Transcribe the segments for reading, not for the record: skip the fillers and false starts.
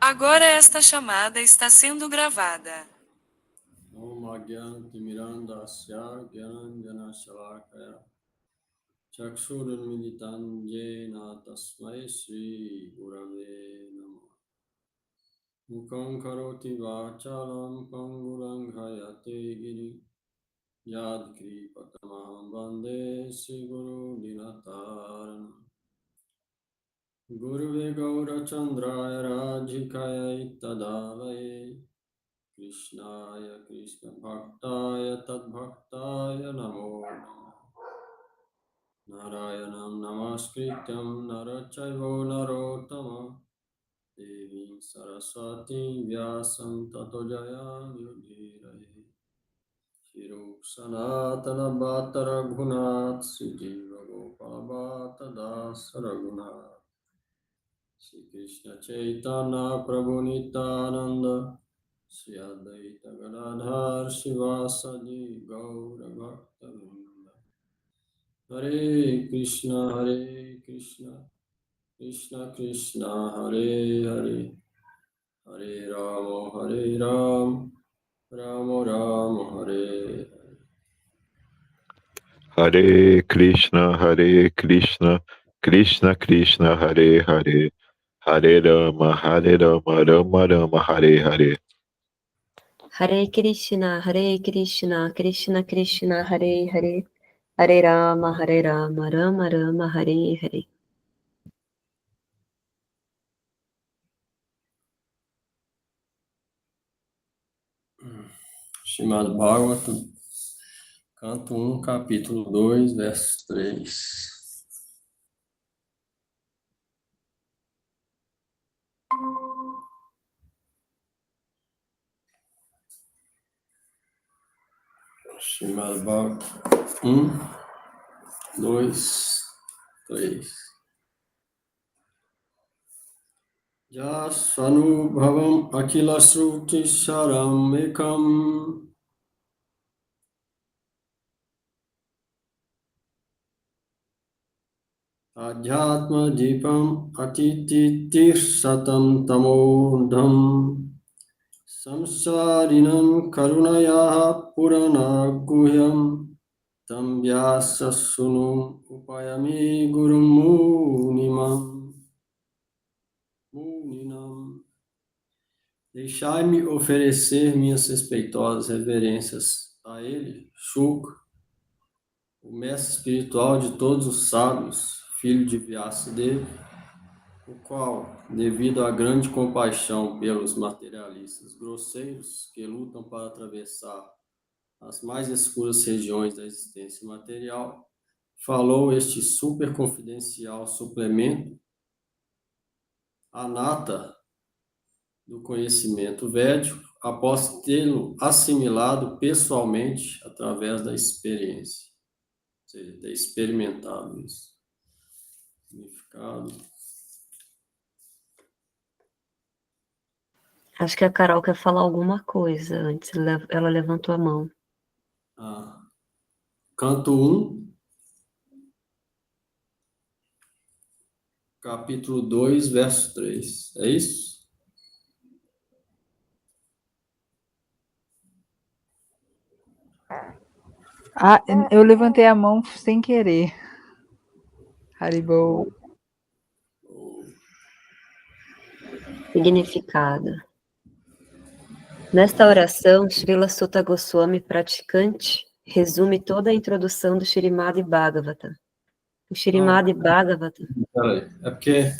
Agora esta chamada está sendo gravada. Om Agyantimirandasya Gyananjanashalakaya Chakshurunmilitan Jena Tasmai Sri Gurave Namah Mukhaṁ Karoti Vachalam Pangulang Hayate Giri Yad Kripatamaham Vande Sri Guru Dinataranam Guruve Gaura Chandraya Rajikaya Ittadavaye Krishnaya Krishna Bhaktaya Tad Bhaktaya Namo Namah Narayanam Namaskrityam Narachaivo Narottama Devim Saraswati Vyasam Tato Jayam Yudhiraye Shirup Sanatana Bhatta Raghunath Sijiva Gopala Bhatta Dasa Raghunath Shri Krishna Chaitanya Prabhu Nityananda Shri Advaita Gadadhar Shivasadi Gaura Bhakta Vrinda Hare Krishna Krishna Krishna Hare Hare Hare Rama Rama Rama Hare Hare Krishna, Krishna Krishna, Hare Hare, Hare Rama, Rama Rama, Hare Hare. Hare Krishna, Krishna Krishna, Hare Hare, Hare Rama, Rama Rama, Hare Hare. Srimad Bhagavatam, canto 1, capítulo 2, verso 3. Srimad Bhagavatam 1, 2, 3. Jasvanubhavam Akila Sruti Saram Ekam Adhyatma Dipam Atititir Satam Tamodham Samsarinam Karunaya Purana Guhyam Tam Vyasa Sunum Upayami Gurumunimam Muninam. Deixai-me oferecer minhas respeitosas reverências a ele, Shukra, o mestre espiritual de todos os sábios, filho de Vyasadeva, o qual, devido à grande compaixão pelos materialistas grosseiros que lutam para atravessar as mais escuras regiões da existência material, falou este super confidencial suplemento, a nata do conhecimento védico, após tê-lo assimilado pessoalmente através da experiência, ou seja, ter experimentado isso. Significado. Acho que a Carol quer falar alguma coisa antes, ela levantou a mão. Canto 1, capítulo 2, verso 3. É isso? Eu levantei a mão sem querer. Haribol. Significado. Nesta oração, Srila Sutta Goswami, praticante, resume toda a introdução do Śrīmad Bhagavatam. O Śrīmad Bhagavatam... É porque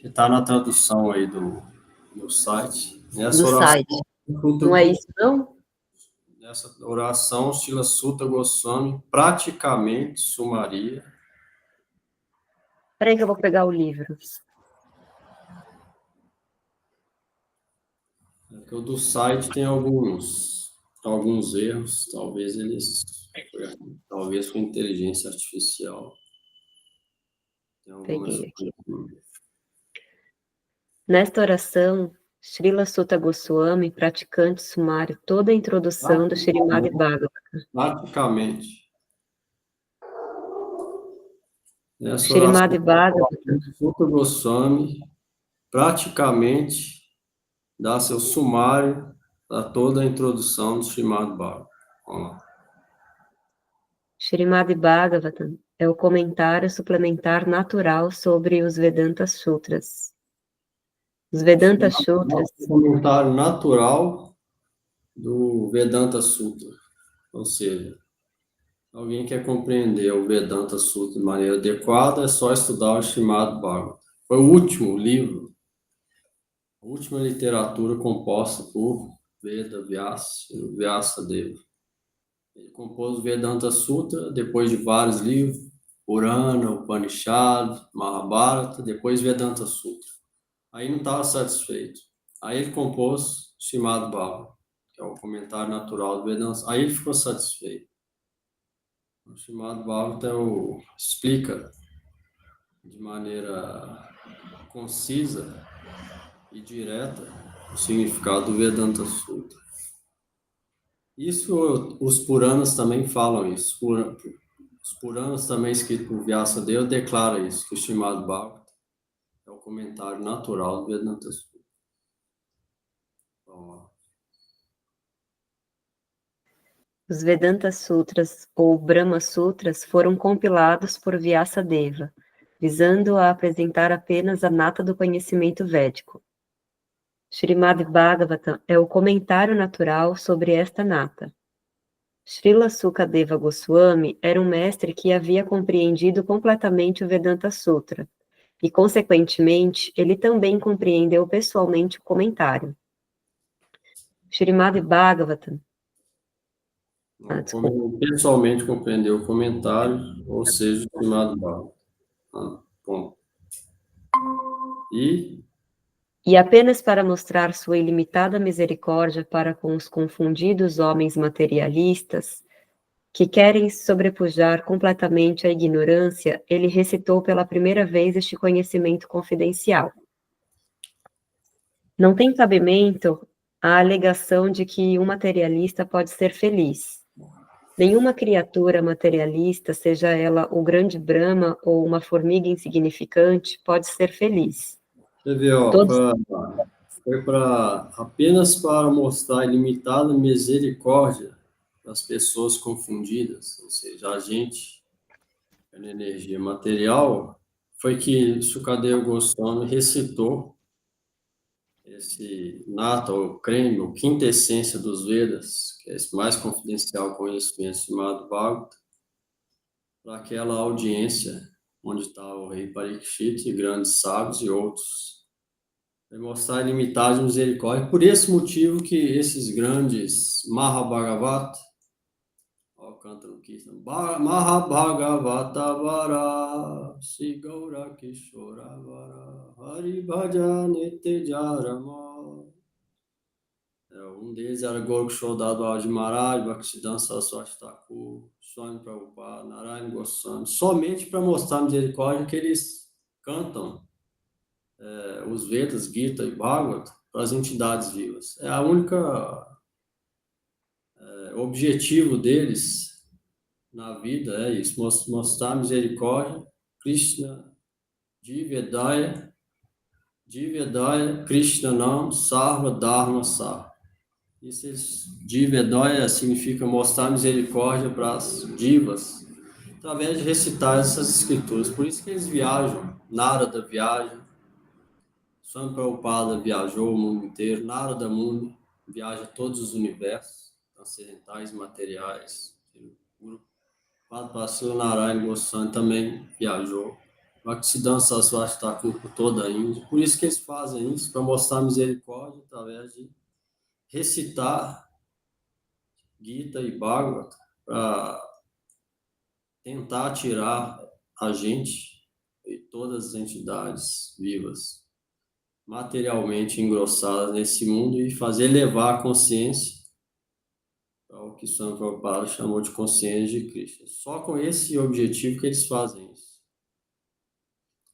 está na tradução aí do site. Do site. Não é isso, não? Nessa oração, Srila Sutta Goswami praticamente sumaria. Espera aí que eu vou pegar o livro. Porque o do site tem alguns erros, talvez com inteligência artificial. Peguei aqui. Nesta oração, Srila Sutta Goswami, praticante, sumário toda a introdução do Śrīmad Bhagavatam. Praticamente. Śrīmad Bhagavatam. Sutta Goswami praticamente dar seu sumário a toda a introdução do Srimad Bhagavatam. Vamos lá. Srimad Bhagavatam é o comentário suplementar natural sobre os Vedanta Sutras. Os Vedanta Sutras, O comentário natural do Vedanta Sutra. Ou seja, alguém quer compreender o Vedanta Sutra de maneira adequada, é só estudar o Srimad Bhagavatam. Foi o último livro, a última literatura composta por Veda Vyasa, Vyasadeva. Ele compôs o Vedanta Sutra, depois de vários livros, Purana, Upanishad, Mahabharata, depois Vedanta Sutra. Aí não estava satisfeito. Aí ele compôs Srimad Bhagavatam, que é o comentário natural do Vedanta. Aí ele ficou satisfeito. O Srimad Bhagavatam explica de maneira concisa e direta o significado do Vedanta Sutra. Isso, os Puranas também falam isso. Os Puranas também escritos por Vyasadeva declaram isso, que o Srimad Bhagavatam é o comentário natural do Vedanta Sutra. Vamos lá. os Vedanta Sutras ou Brahma Sutras foram compilados por Vyasadeva, visando a apresentar apenas a nata do conhecimento védico. Srimad Bhagavatam é o comentário natural sobre esta nata. Srila Sukadeva Goswami era um mestre que havia compreendido completamente o Vedanta Sutra, e, consequentemente, ele também compreendeu pessoalmente o comentário. Srimad Bhagavatam. Como pessoalmente compreendeu o comentário, ou seja, o Srimad Bhagavatam. Bom. E apenas para mostrar sua ilimitada misericórdia para com os confundidos homens materialistas, que querem sobrepujar completamente a ignorância, ele recitou pela primeira vez este conhecimento confidencial. Não tem cabimento a alegação de que um materialista pode ser feliz. Nenhuma criatura materialista, seja ela o grande Brahma ou uma formiga insignificante, pode ser feliz. Você vê, foi apenas para mostrar a ilimitada misericórdia das pessoas confundidas, ou seja, a gente, na energia material, foi que Sukadeva Goswami recitou esse nata, ou creme, ou quinta essência dos Vedas, que é esse mais confidencial conhecimento chamado Bhagavatam, para aquela audiência onde estava o rei Parikshit e grandes sábios e outros. Vai mostrar a ilimitada misericórdia. Por esse motivo que esses grandes Mahabhagavata, canta no Kirtan, Mahabhagavata Vara, Sigaura Kishora Vara, Hari Bhajane Tejarama. Um deles era Gorakshadada Babaji Maharaj, Bhaktisiddhanta Saraswati Thakur, Swami Prabhupada, Narayana Goswami, somente para mostrar a misericórdia que eles cantam os Vedas, Gita e Bhagavad para as entidades vivas. É a única objetivo deles na vida, é isso, mostrar a misericórdia, Krishna, Divedaya, Krishna Nam, Sarva Dharma Sarva. Isso, Divedaya significa mostrar misericórdia para as divas, através de recitar essas escrituras. Por isso que eles viajam, Narada viaja, Swami Prabhupada viajou o mundo inteiro, Narada Muni viaja todos os universos, transcendentais, materiais. O Padma Narayana Goswami também viajou. Bhaktisiddhanta Saraswati Thakur por toda a Índia. Por isso que eles fazem isso, para mostrar misericórdia através de recitar Gita e Bhagavad, para tentar tirar a gente e todas as entidades vivas materialmente engrossadas nesse mundo e fazer elevar a consciência ao que Swami Prabhupada chamou de consciência de Krishna. Só com esse objetivo que eles fazem isso.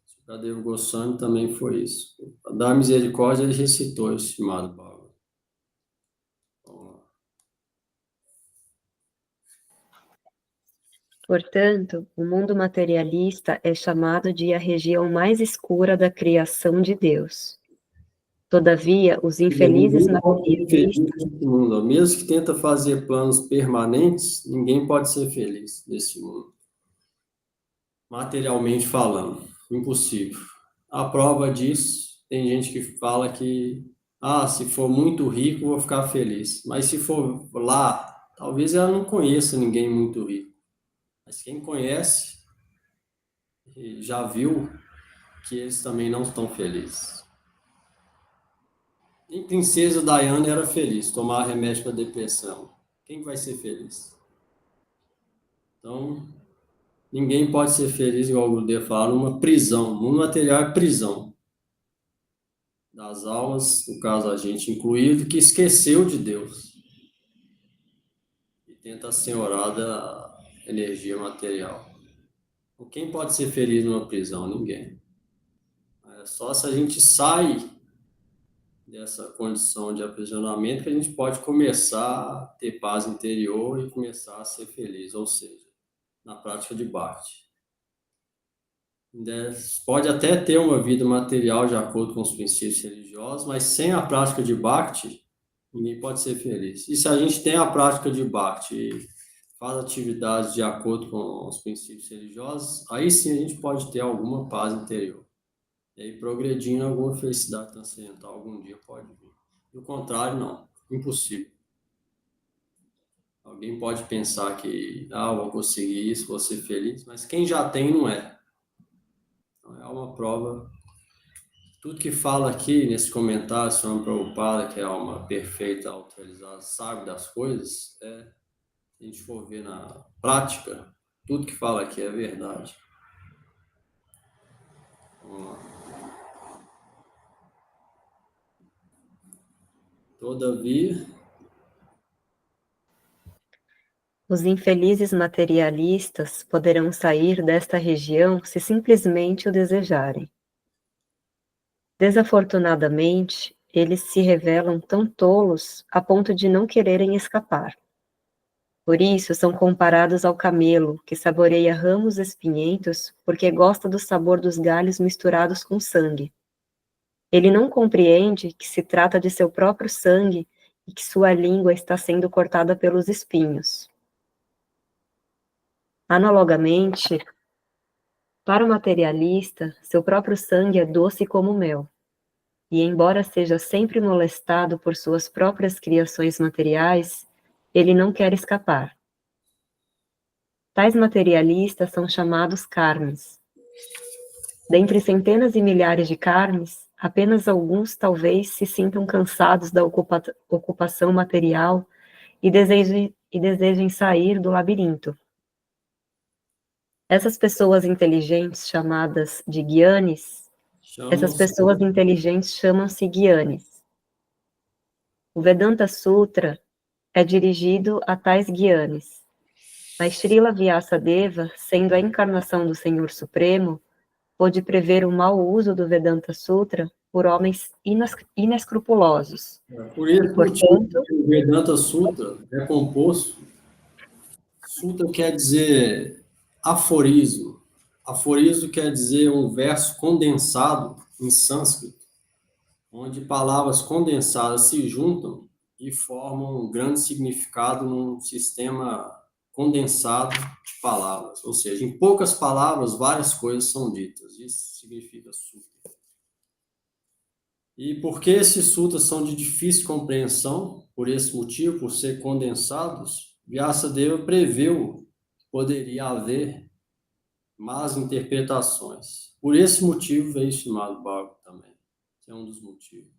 Sukadeva Goswami também foi isso. Para dar misericórdia, ele recitou esse chamado Bhagavad. Portanto, o mundo materialista é chamado de a região mais escura da criação de Deus. Todavia, os infelizes materialistas, nesse mundo. Mesmo que tenta fazer planos permanentes, ninguém pode ser feliz nesse mundo. Materialmente falando, impossível. A prova disso, tem gente que fala que, se for muito rico, vou ficar feliz. Mas se for lá, talvez ela não conheça ninguém muito rico. Mas quem conhece, já viu que eles também não estão felizes. Nem Princesa Diana era feliz, tomar remédio para depressão. Quem vai ser feliz? Então, ninguém pode ser feliz, igual o Gudê fala, numa prisão. No material é prisão das almas, no caso a gente incluído, que esqueceu de Deus e tenta senhorar da energia material. Quem pode ser feliz numa prisão? Ninguém. É só se a gente sai dessa condição de aprisionamento que a gente pode começar a ter paz interior e começar a ser feliz, ou seja, na prática de Bhakti. Pode até ter uma vida material de acordo com os princípios religiosos, mas sem a prática de Bhakti, ninguém pode ser feliz. E se a gente tem a prática de Bhakti e faz atividades de acordo com os princípios religiosos, aí sim a gente pode ter alguma paz interior. E aí, progredindo, alguma felicidade transcendental algum dia pode vir. Do contrário, não. Impossível. Alguém pode pensar que, vou conseguir isso, vou ser feliz, mas quem já tem, não é. Então, é uma prova. Tudo que fala aqui nesse comentário, Swami Prabhupada, que é uma perfeita, autorizada, sabe das coisas, se a gente for ver na prática, tudo que fala aqui é verdade. Vamos lá. Todavia, os infelizes materialistas poderão sair desta região se simplesmente o desejarem. Desafortunadamente, eles se revelam tão tolos a ponto de não quererem escapar. Por isso, são comparados ao camelo, que saboreia ramos espinhentos porque gosta do sabor dos galhos misturados com sangue. Ele não compreende que se trata de seu próprio sangue e que sua língua está sendo cortada pelos espinhos. Analogamente, para o materialista, seu próprio sangue é doce como mel, e embora seja sempre molestado por suas próprias criações materiais, ele não quer escapar. Tais materialistas são chamados karmis. Dentre centenas e milhares de karmis, apenas alguns talvez se sintam cansados da ocupação material e desejem sair do labirinto. Essas pessoas inteligentes chamadas de gyanis, chamam-se gyanis. O Vedanta Sutra é dirigido a tais gyanis. Mas Srila Vyasadeva, sendo a encarnação do Senhor Supremo, pôde prever o mau uso do Vedanta Sutra por homens inescrupulosos. Por isso, portanto, o Vedanta Sutra é composto. Sutra quer dizer aforismo. Aforismo quer dizer um verso condensado em sânscrito, onde palavras condensadas se juntam e formam um grande significado num sistema condensado de palavras. Ou seja, em poucas palavras, várias coisas são ditas. Isso significa sutra. E porque esses sutras são de difícil compreensão, por esse motivo, por ser condensados, Vyasadeva preveu que poderia haver más interpretações. Por esse motivo veio o Srimad Bhagavatam também. Esse é um dos motivos.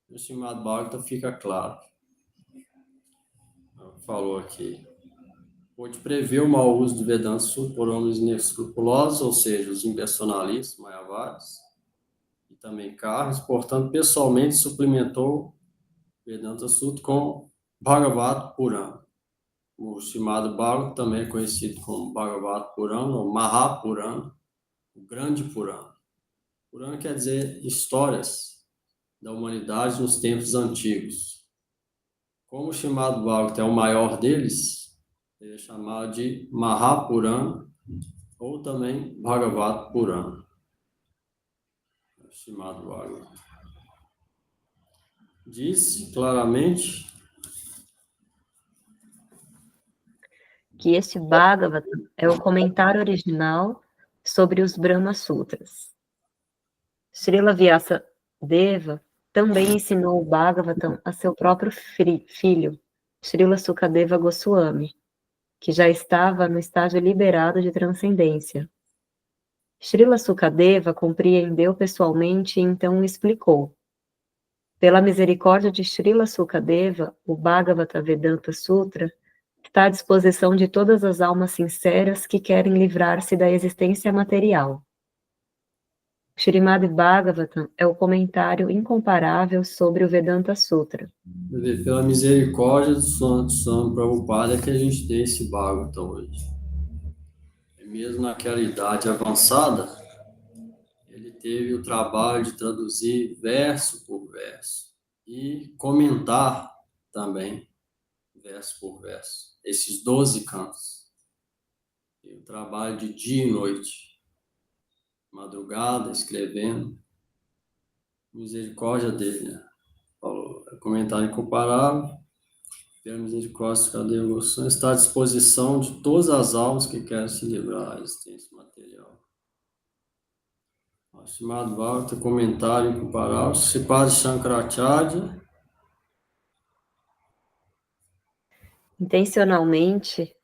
O Srimad Bhagavatam fica claro. Falou aqui. Pode prever o mau uso do Vedanta Sutra por homens inescrupulosos, ou seja, os impersonalistas, mayavadas, e também Carlos, portanto, pessoalmente suplementou Vedanta Sutra com Bhagavad Purana. O chamado Bhagavad também é conhecido como Bhagavad Purana ou Mahapurana, o grande Purana. Purana quer dizer histórias da humanidade nos tempos antigos. Como o chamado Bhagavad é o maior deles, ele é chamado de Mahapurana ou também Bhagavad Purana. Chamado Bhagavad. diz claramente que este Bhagavatam é o comentário original sobre os Brahma Sutras. Srila Vyasa Deva também ensinou o Bhagavatam a seu próprio filho, Srila Sukadeva Goswami, que já estava no estágio liberado de transcendência. Srila Sukadeva compreendeu pessoalmente e então explicou. Pela misericórdia de Srila Sukadeva, o Bhagavata Vedanta Sutra está à disposição de todas as almas sinceras que querem livrar-se da existência material. Srimad Bhagavatam é o comentário incomparável sobre o Vedanta Sutra. pela misericórdia do Swami Prabhupada que a gente tem esse Bhagavatam hoje. E mesmo naquela idade avançada, ele teve o trabalho de traduzir verso por verso e comentar também, verso por verso, esses 12 cantos. E o trabalho de dia e noite, madrugada, escrevendo, misericórdia dele, né? Falou, comentário incomparável, pela misericórdia, cadê o Goswami? Está à disposição de todas as almas que querem se livrar da existência material. Estimado Bhagavata, comentário incomparável, Sripad Shankaracharya. Intencionalmente,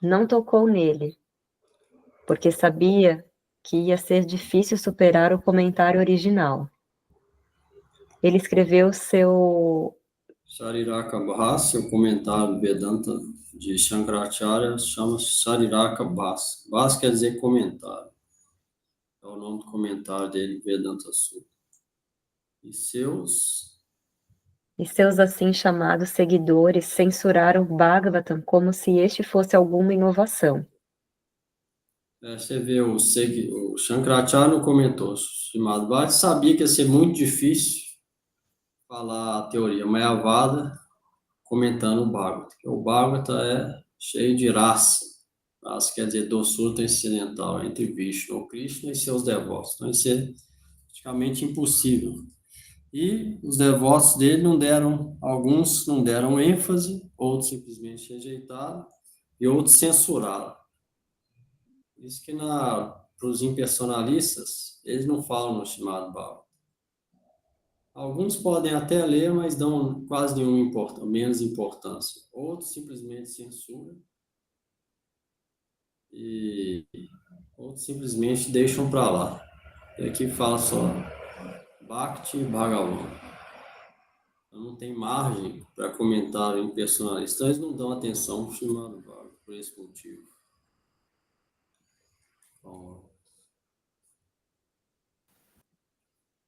não tocou nele, porque sabia que ia ser difícil superar o comentário original. Ele escreveu seu Shariraka Bhasya, o comentário Vedanta de Shankaracharya, chama Shariraka Bhasya. Bhasya quer dizer comentário. É o nome do comentário dele, Vedanta Sutra. E seus assim chamados seguidores censuraram Bhagavatam como se este fosse alguma inovação. Você vê, o Shankaracharya não comentou. Srimad Bhagavatam sabia que ia ser muito difícil falar a teoria Mayavada comentando o Bhagavatam. O Bhagavatam é cheio de raça. Raça quer dizer doçura transcendental entre Vishnu ou Krishna e seus devotos. Então, isso é praticamente impossível. E os devotos dele alguns não deram ênfase, outros simplesmente rejeitaram e outros censuraram. Por isso que para os impersonalistas, eles não falam no Srimad Bhagavatam. Alguns podem até ler, mas dão quase menos importância. Outros simplesmente censuram e outros simplesmente deixam para lá. E aqui fala só Bhakti Bhagavan. Então, não tem margem para comentário impersonalista. Então, eles não dão atenção para o Srimad Bhagavatam por esse motivo. Bom,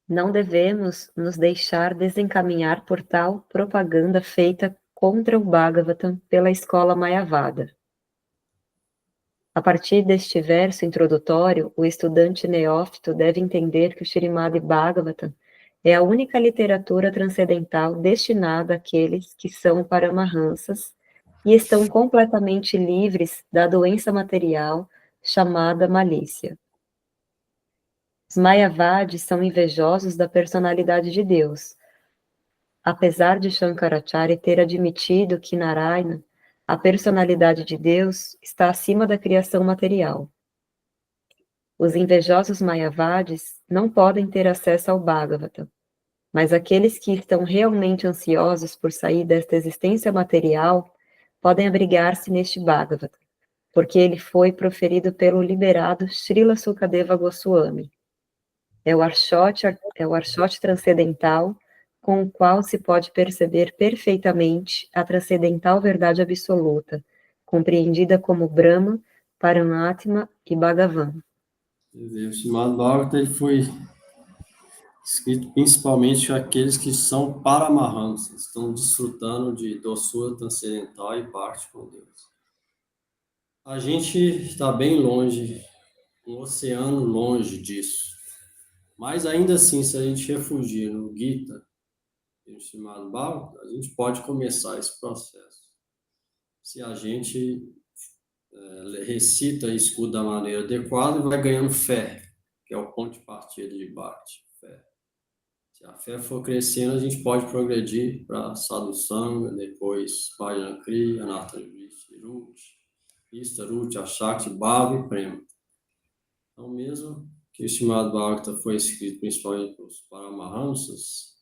Não devemos nos deixar desencaminhar por tal propaganda feita contra o Bhagavatam pela escola Mayavada. A partir deste verso introdutório, o estudante neófito deve entender que o Srimad Bhagavatam é a única literatura transcendental destinada àqueles que são paramahansas e estão completamente livres da doença material chamada malícia. Os Mayavadis são invejosos da personalidade de Deus. Apesar de Shankaracharya ter admitido que Narayana, a personalidade de Deus, está acima da criação material. Os invejosos Mayavadis não podem ter acesso ao Bhagavatam, mas aqueles que estão realmente ansiosos por sair desta existência material podem abrigar-se neste Bhagavatam, porque ele foi proferido pelo liberado Srila Sukadeva Goswami. É o Arshot transcendental com o qual se pode perceber perfeitamente a transcendental verdade absoluta, compreendida como Brahma, Paramatma e Bhagavan. o Srimad Bhagavatam ele foi escrito principalmente para aqueles que são paramahansas, estão desfrutando de doçura transcendental e parte com Deus. A gente está bem longe, um oceano longe disso. Mas ainda assim, se a gente refugia no Gita, no Srimad Bhagavatam, a gente pode começar esse processo. Se a gente recita e escuta da maneira adequada, vai ganhando fé, que é o ponto de partida de Bhakti, fé. Se a fé for crescendo, a gente pode progredir para Sadhu Sangha, depois Bhajan Kriya, Anatara Vritti, Ruti, Ista, Ruti, Ashakti, Bhava e Prema. Então, mesmo que o Srimad Bhagavata foi escrito principalmente para os Paramahamsas,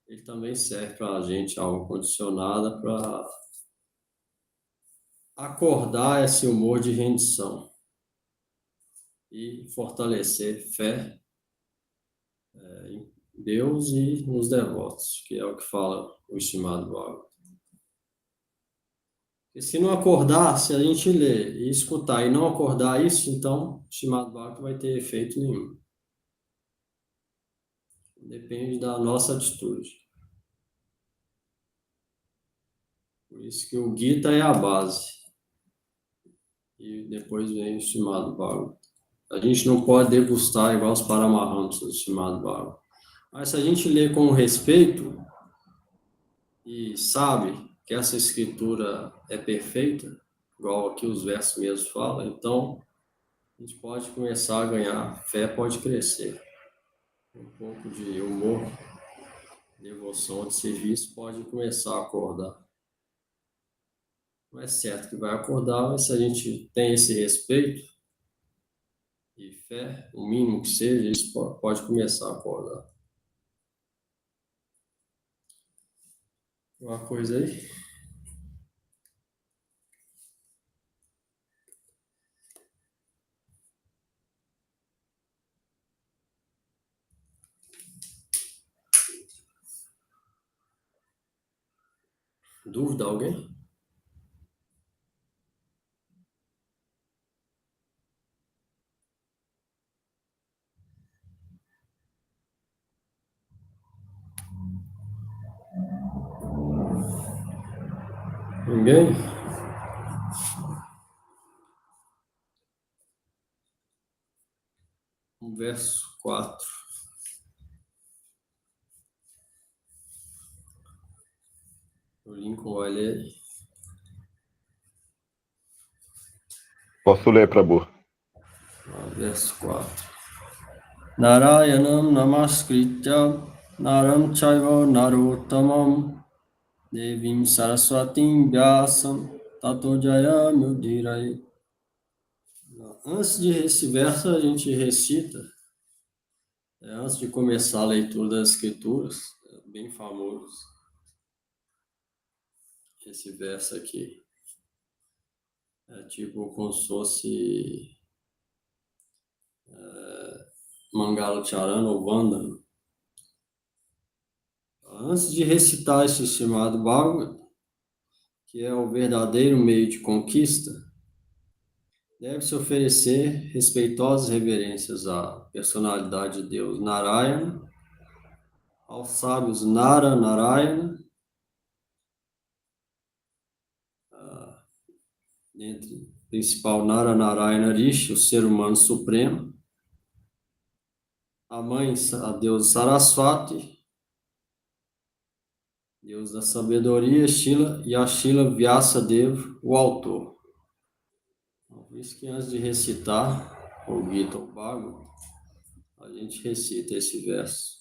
ele também serve para a gente, alma condicionada, para acordar esse humor de rendição e fortalecer fé em Deus e nos devotos, que é o que fala o estimado Bhagavatam. E se não acordar, se a gente ler e escutar e não acordar isso, então o estimado Bhagavatam vai ter efeito nenhum. Depende da nossa atitude. Por isso que o Gita é a base. E depois vem o estimado Bhagavatam. A gente não pode degustar igual os Paramahamsas do estimado Bhagavatam. Mas se a gente lê com respeito e sabe que essa escritura é perfeita, igual aqui os versos mesmo falam, então a gente pode começar a ganhar, fé pode crescer. Um pouco de humor, devoção, de serviço pode começar a acordar. Não é certo que vai acordar, mas se a gente tem esse respeito e fé, o mínimo que seja, isso pode começar a acordar. Uma coisa aí? Dúvida alguém? Ninguém? Verso 4. O Lincoln vai ler aí. Posso ler, Prabhu? Verso 4. Narayanam namaskritya naram chaiva narottamam devim saraswatim vyasam tato jayam udhiraye. Antes de esse verso, a gente recita, antes de começar a leitura das escrituras, é bem famoso esse verso aqui. É tipo como se fosse Mangala Charana ou Vandana. Antes de recitar esse chamado Bhagavad, que é o verdadeiro meio de conquista, deve-se oferecer respeitosas reverências à personalidade de Deus Narayana, aos sábios Nara, Narayana, entre o principal Nara, Narayana Rishi, o ser humano supremo, a mãe, a deusa Saraswati, Deus da sabedoria, Shila, e a Shila Vyasadeva, o autor. Por isso que antes de recitar o Gita ou Bhagavad, a gente recita esse verso.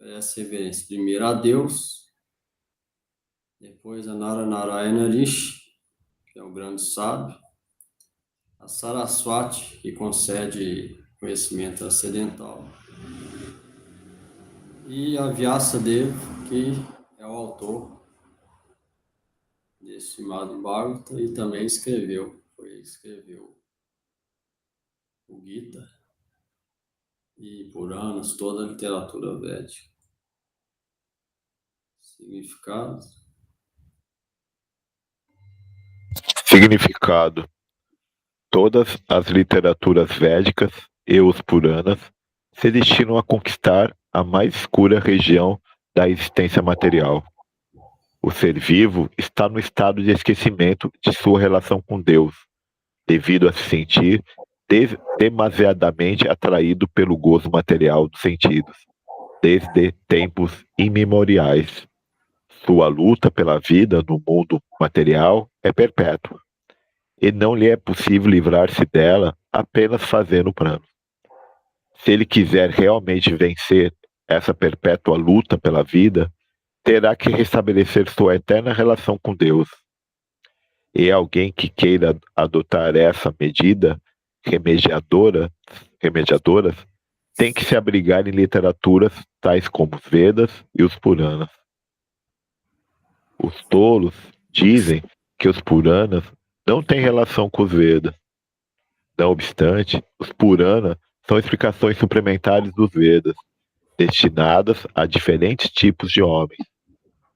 Essa reverência primeiro a Deus, depois a Nara Narayana Rishi, que é o grande sábio, a Saraswati, que concede conhecimento transcendental, e a Vyasadeva, que é o autor desse chamado Bhagavata e também escreveu o Gita e Puranas, toda a literatura védica. Significado. Todas as literaturas védicas e os Puranas se destinam a conquistar a mais escura região da existência material. O ser vivo está no estado de esquecimento de sua relação com Deus, devido a se sentir demasiadamente atraído pelo gozo material dos sentidos, desde tempos imemoriais. Sua luta pela vida no mundo material é perpétua, e não lhe é possível livrar-se dela apenas fazendo planos. Se ele quiser realmente vencer essa perpétua luta pela vida, terá que restabelecer sua eterna relação com Deus. E alguém que queira adotar essa medida remediadoras tem que se abrigar em literaturas tais como os Vedas e os Puranas. Os tolos dizem que os Puranas não têm relação com os Vedas. Não obstante, os Puranas são explicações suplementares dos Vedas, destinadas a diferentes tipos de homens.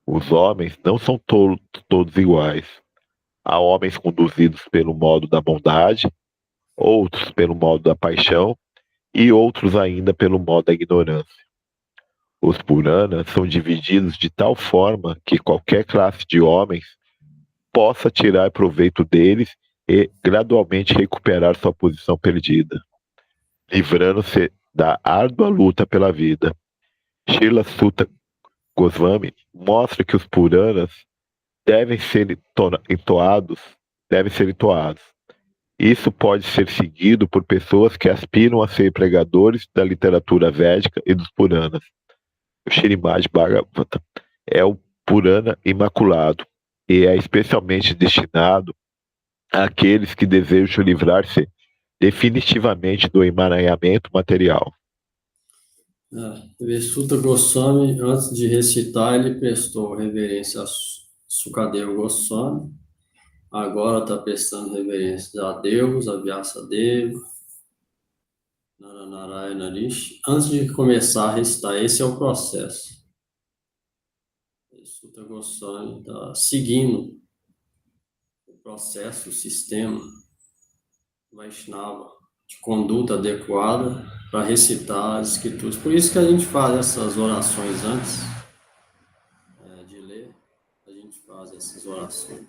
Os homens não são todos iguais. Há homens conduzidos pelo modo da bondade, outros pelo modo da paixão e outros ainda pelo modo da ignorância. Os Puranas são divididos de tal forma que qualquer classe de homens possa tirar proveito deles e gradualmente recuperar sua posição perdida, livrando-se da árdua luta pela vida. Srila Sutta Goswami mostra que os Puranas devem ser entoados. Isso pode ser seguido por pessoas que aspiram a ser pregadores da literatura védica e dos Puranas. O Srimad Bhagavatam é o Purana imaculado e é especialmente destinado àqueles que desejam livrar-se definitivamente do emaranhamento material. Sutta Goswami, antes de recitar, ele prestou reverência a Sukadeva Goswami. Agora está prestando reverência a Deus, a Vyasadeva, Naranarayana Rishi. Antes de começar a recitar, esse é o processo. Sutta Goswami está seguindo o processo, o sistema Vaishnava de conduta adequada para recitar as escrituras. Por isso que a gente faz essas orações antes de ler, a gente faz essas orações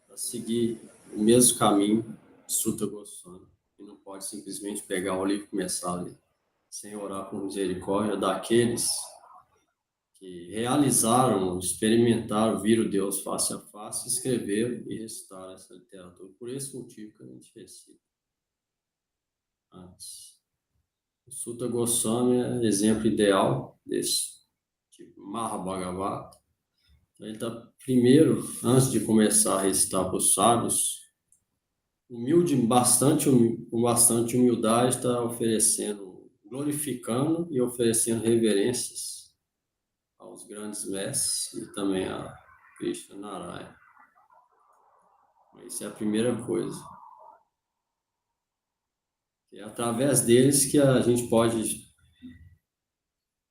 para seguir o mesmo caminho de Sutta Goswami. E não pode simplesmente pegar o livro e começar a ler, sem orar por misericórdia daqueles que realizaram, experimentaram, viram Deus face a face, escreveram e recitaram essa literatura. Por esse motivo que a gente recita antes. O Sutta Goswami é exemplo ideal desse tipo, Mahabhagavata. Ele está primeiro, antes de começar a recitar para os sábios, com bastante humildade, está oferecendo, glorificando e oferecendo reverências aos grandes mestres e também a Krishna Narayana. Isso é a primeira coisa. É através deles que a gente pode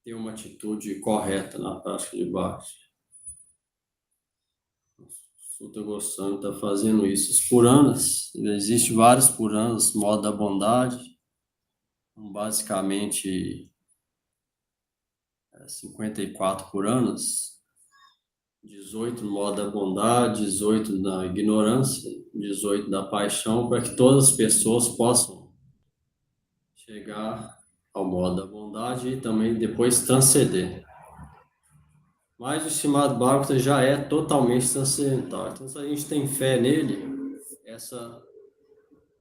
ter uma atitude correta na prática de Bhakti. Sutta Goswami está fazendo isso. Os Puranas, existem vários Puranas, modo da bondade, basicamente 54 Puranas, 18 no modo da bondade, 18 da ignorância, 18 da paixão, para que todas as pessoas possam chegar ao modo da bondade e também depois transcender. Mas o Srimad Bhagavatam já é totalmente transcendental. Então, se a gente tem fé nele,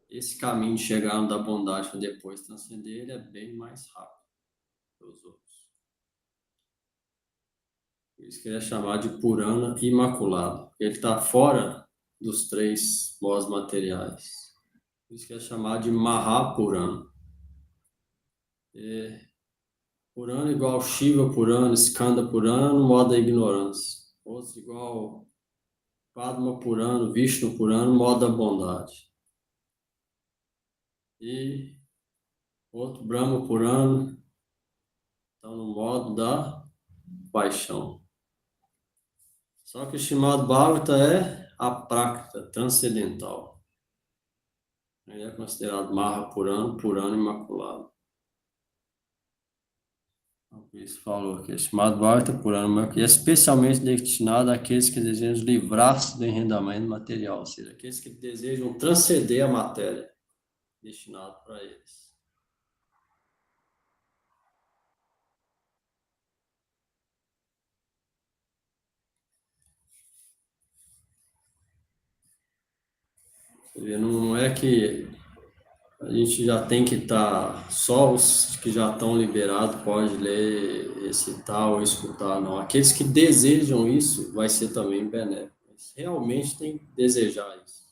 esse caminho de chegar no da bondade para depois transcender, ele é bem mais rápido que os outros. Por isso que ele é chamado de Purana imaculado. Ele está fora dos 3 modos materiais. Por isso que é chamado de Mahapurana. Purana igual Shiva Purana, Skanda Purana, no modo da ignorância. Outros igual Padma Purana, Vishnu Purana, no modo da bondade. E outro Brahma Purana, então no modo da paixão. Só que o Srimad Bhagavatam é a prática transcendental. Ele é considerado Mahapurana, Purana imaculado. Por isso falou que é chamado Bhagavatam Purana, que é especialmente destinado àqueles que desejam livrar-se do enredamento material, ou seja, aqueles que desejam transcender a matéria, destinado para eles. Você vê, não é que A gente já tem que estar, só os que já estão liberados pode ler, recitar ou escutar, não. Aqueles que desejam isso vai ser também benéfico. Mas realmente tem que desejar isso.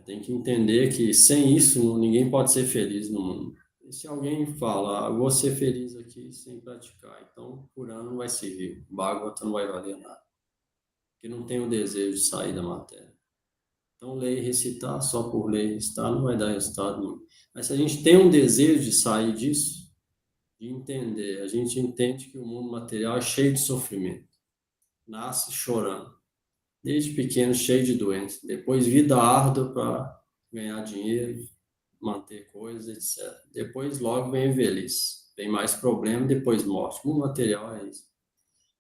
Tem que entender que sem isso ninguém pode ser feliz no mundo. E se alguém fala, vou ser feliz aqui sem praticar, então por ano não vai servir. Bhagavata não vai valer nada. Porque não tem o desejo de sair da matéria. Então, ler e recitar só por ler e recitar não vai dar resultado nenhum. Mas se a gente tem um desejo de sair disso, de entender, a gente entende que o mundo material é cheio de sofrimento. Nasce chorando. Desde pequeno, cheio de doenças. Depois, vida árdua para ganhar dinheiro, manter coisas, etc. Depois, logo vem a velhice. Tem mais problema, depois morte. O mundo material é isso.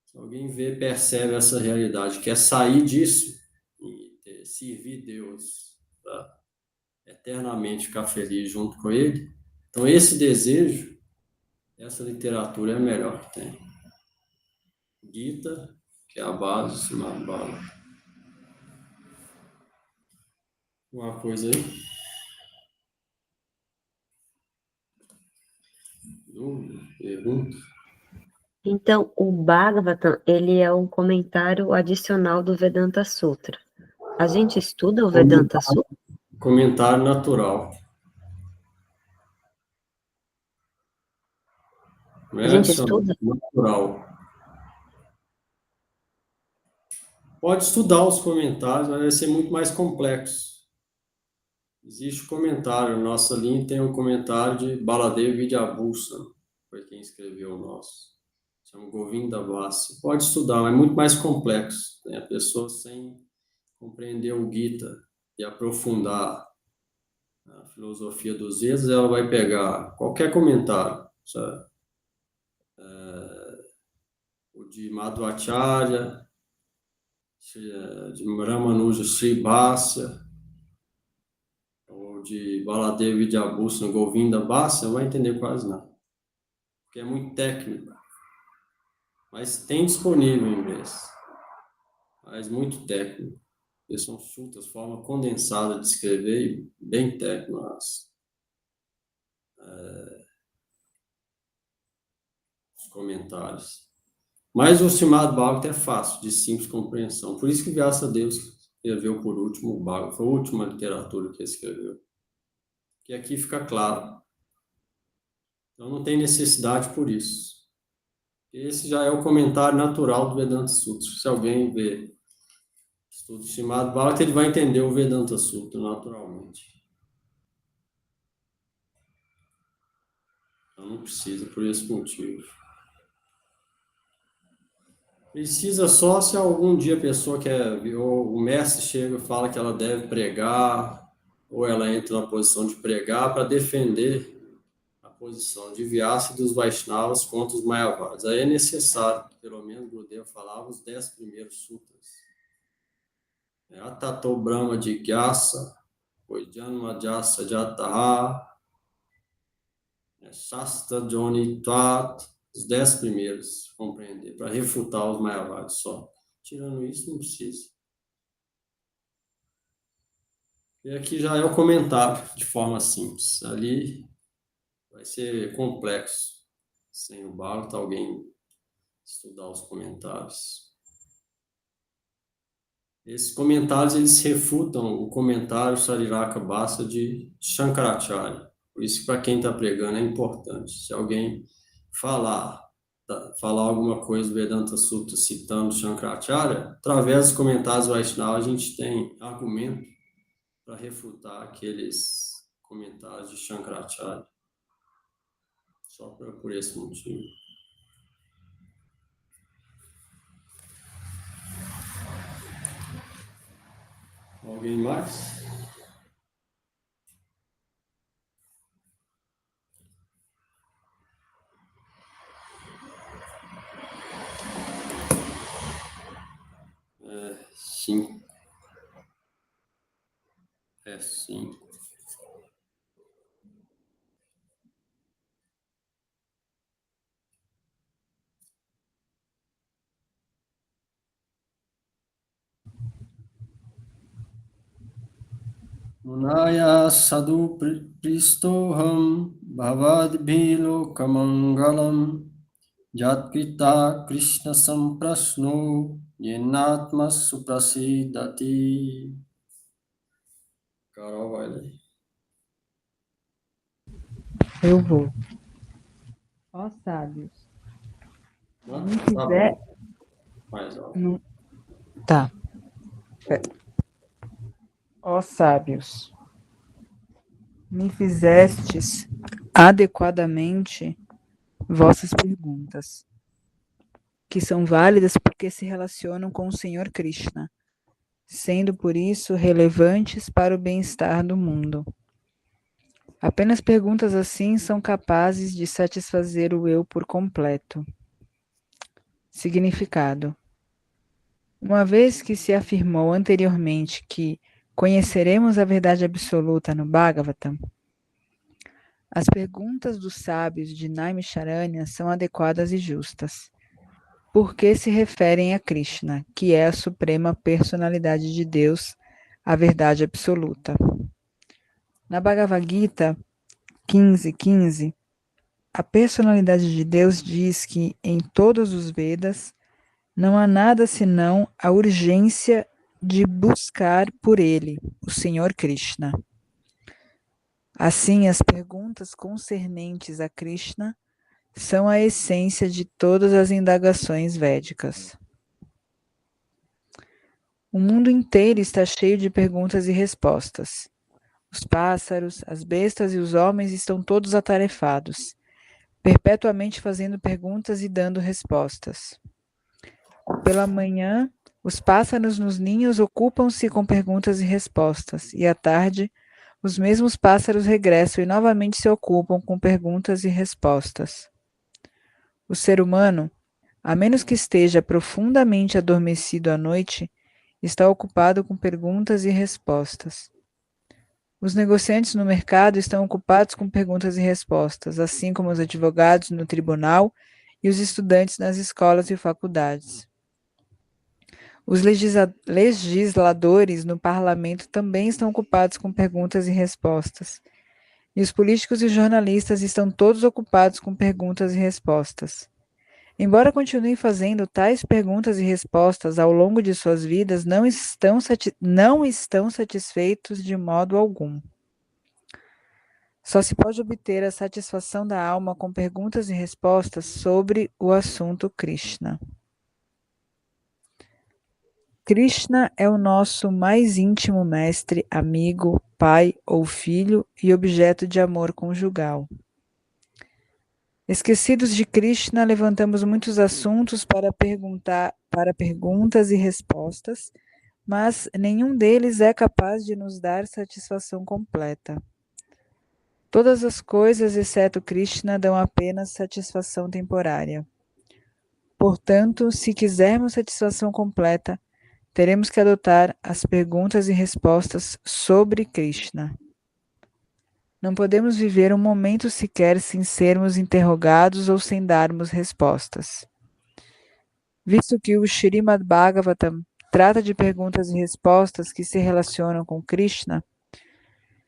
Se alguém vê, percebe essa realidade, quer sair disso e servir Deus, tá? Eternamente ficar feliz junto com Ele. Então, esse desejo, essa literatura é a melhor que tem. Gita, que é a base, Srimad Bhagavatam. Uma coisa aí? Dúvida? Pergunta? Então, o Bhagavatam, ele é um comentário adicional do Vedanta Sutra. A gente estuda o Vedanta Sutra? Comentário natural. Não A é gente adicional, estuda? natural. Pode estudar os comentários, mas vai ser muito mais complexo. Existe comentário, nossa linha tem um comentário de Baladev Vidyabhusana, foi quem escreveu o nosso. Chama Govinda Vassa. Pode estudar, mas é muito mais complexo. Né? A pessoa sem compreender o Gita e aprofundar a filosofia dos Vedas, ela vai pegar qualquer comentário, sabe? O de Madhvacharya, de Ramanuja Srivastava, ou de Baladev Vidyabhusana Govinda Vassa, não vai entender quase nada, porque é muito técnico. Mas tem disponível em inglês, mas muito técnico. Eles são sutas, forma condensada de escrever e bem técnico, os comentários. Mas o Srimad Bhagavatam é fácil, de simples compreensão. Por isso que graças a Deus escreveu por último o Bhagavatam, foi a última literatura que escreveu. Que aqui fica claro. Então não tem necessidade por isso. Esse já é o comentário natural do Vedanta Sutra. Se alguém vê estudo Srimad Bhagavatam, ele vai entender o Vedanta Sutra naturalmente. Então não precisa por esse motivo. Precisa só se algum dia a pessoa quer, ou o mestre chega e fala que ela deve pregar, ou ela entra na posição de pregar para defender a posição de Vyasa e dos Vaishnavas contra os Mayavadas. Aí é necessário, pelo menos o Gurudeva falava, os 10 primeiros sutras. Atato Brahma Jigyasa, Janma Jasa Jataha, Shastra Joni Tat, os 10 primeiros, compreender, para refutar os Mayavadas só. Tirando isso, não precisa. E aqui já é o comentário, de forma simples. Ali vai ser complexo. Sem o Bhagavatam, alguém estudar os comentários. Esses comentários, eles refutam o comentário Sariraka Bhasa de Shankaracharya. Por isso que para quem está pregando é importante. Se alguém falar, falar alguma coisa do Vedanta Sutra citando Shankaracharya, através dos comentários Vaishnava a gente tem argumento para refutar aqueles comentários de Shankaracharya. Só por esse motivo. Alguém mais? Cinco. Cinco. Munaya sadhu pristoham bhavadbhilo kamangalam jatkita krishna samprasno yenatma suprasidati. Carol vai ler. Eu vou. Ó sábios, Não? não Tá quiser. bom. Mais alto. Não... Tá. Ó sábios, me fizestes adequadamente vossas perguntas, que são válidas porque se relacionam com o Senhor Krishna, sendo por isso relevantes para o bem-estar do mundo. Apenas perguntas assim são capazes de satisfazer o eu por completo. Significado: uma vez que se afirmou anteriormente que conheceremos a verdade absoluta no Bhagavatam, as perguntas dos sábios de Naimisharanya são adequadas e justas, porque se referem a Krishna, que é a suprema personalidade de Deus, a verdade absoluta. Na Bhagavad Gita 15:15, a personalidade de Deus diz que em todos os Vedas não há nada senão a urgência de buscar por ele, o Senhor Krishna. Assim, as perguntas concernentes a Krishna são a essência de todas as indagações védicas. O mundo inteiro está cheio de perguntas e respostas. Os pássaros, as bestas e os homens estão todos atarefados, perpetuamente fazendo perguntas e dando respostas. Pela manhã, os pássaros nos ninhos ocupam-se com perguntas e respostas, e à tarde, os mesmos pássaros regressam e novamente se ocupam com perguntas e respostas. O ser humano, a menos que esteja profundamente adormecido à noite, está ocupado com perguntas e respostas. Os negociantes no mercado estão ocupados com perguntas e respostas, assim como os advogados no tribunal e os estudantes nas escolas e faculdades. Os legisladores no parlamento também estão ocupados com perguntas e respostas. E os políticos e jornalistas estão todos ocupados com perguntas e respostas. Embora continuem fazendo tais perguntas e respostas ao longo de suas vidas, não estão satisfeitos de modo algum. Só se pode obter a satisfação da alma com perguntas e respostas sobre o assunto Krishna. Krishna é o nosso mais íntimo mestre, amigo, pai ou filho e objeto de amor conjugal. Esquecidos de Krishna, levantamos muitos assuntos para perguntas e respostas, mas nenhum deles é capaz de nos dar satisfação completa. Todas as coisas, exceto Krishna, dão apenas satisfação temporária. Portanto, se quisermos satisfação completa, teremos que adotar as perguntas e respostas sobre Krishna. Não podemos viver um momento sequer sem sermos interrogados ou sem darmos respostas. Visto que o Srimad Bhagavatam trata de perguntas e respostas que se relacionam com Krishna,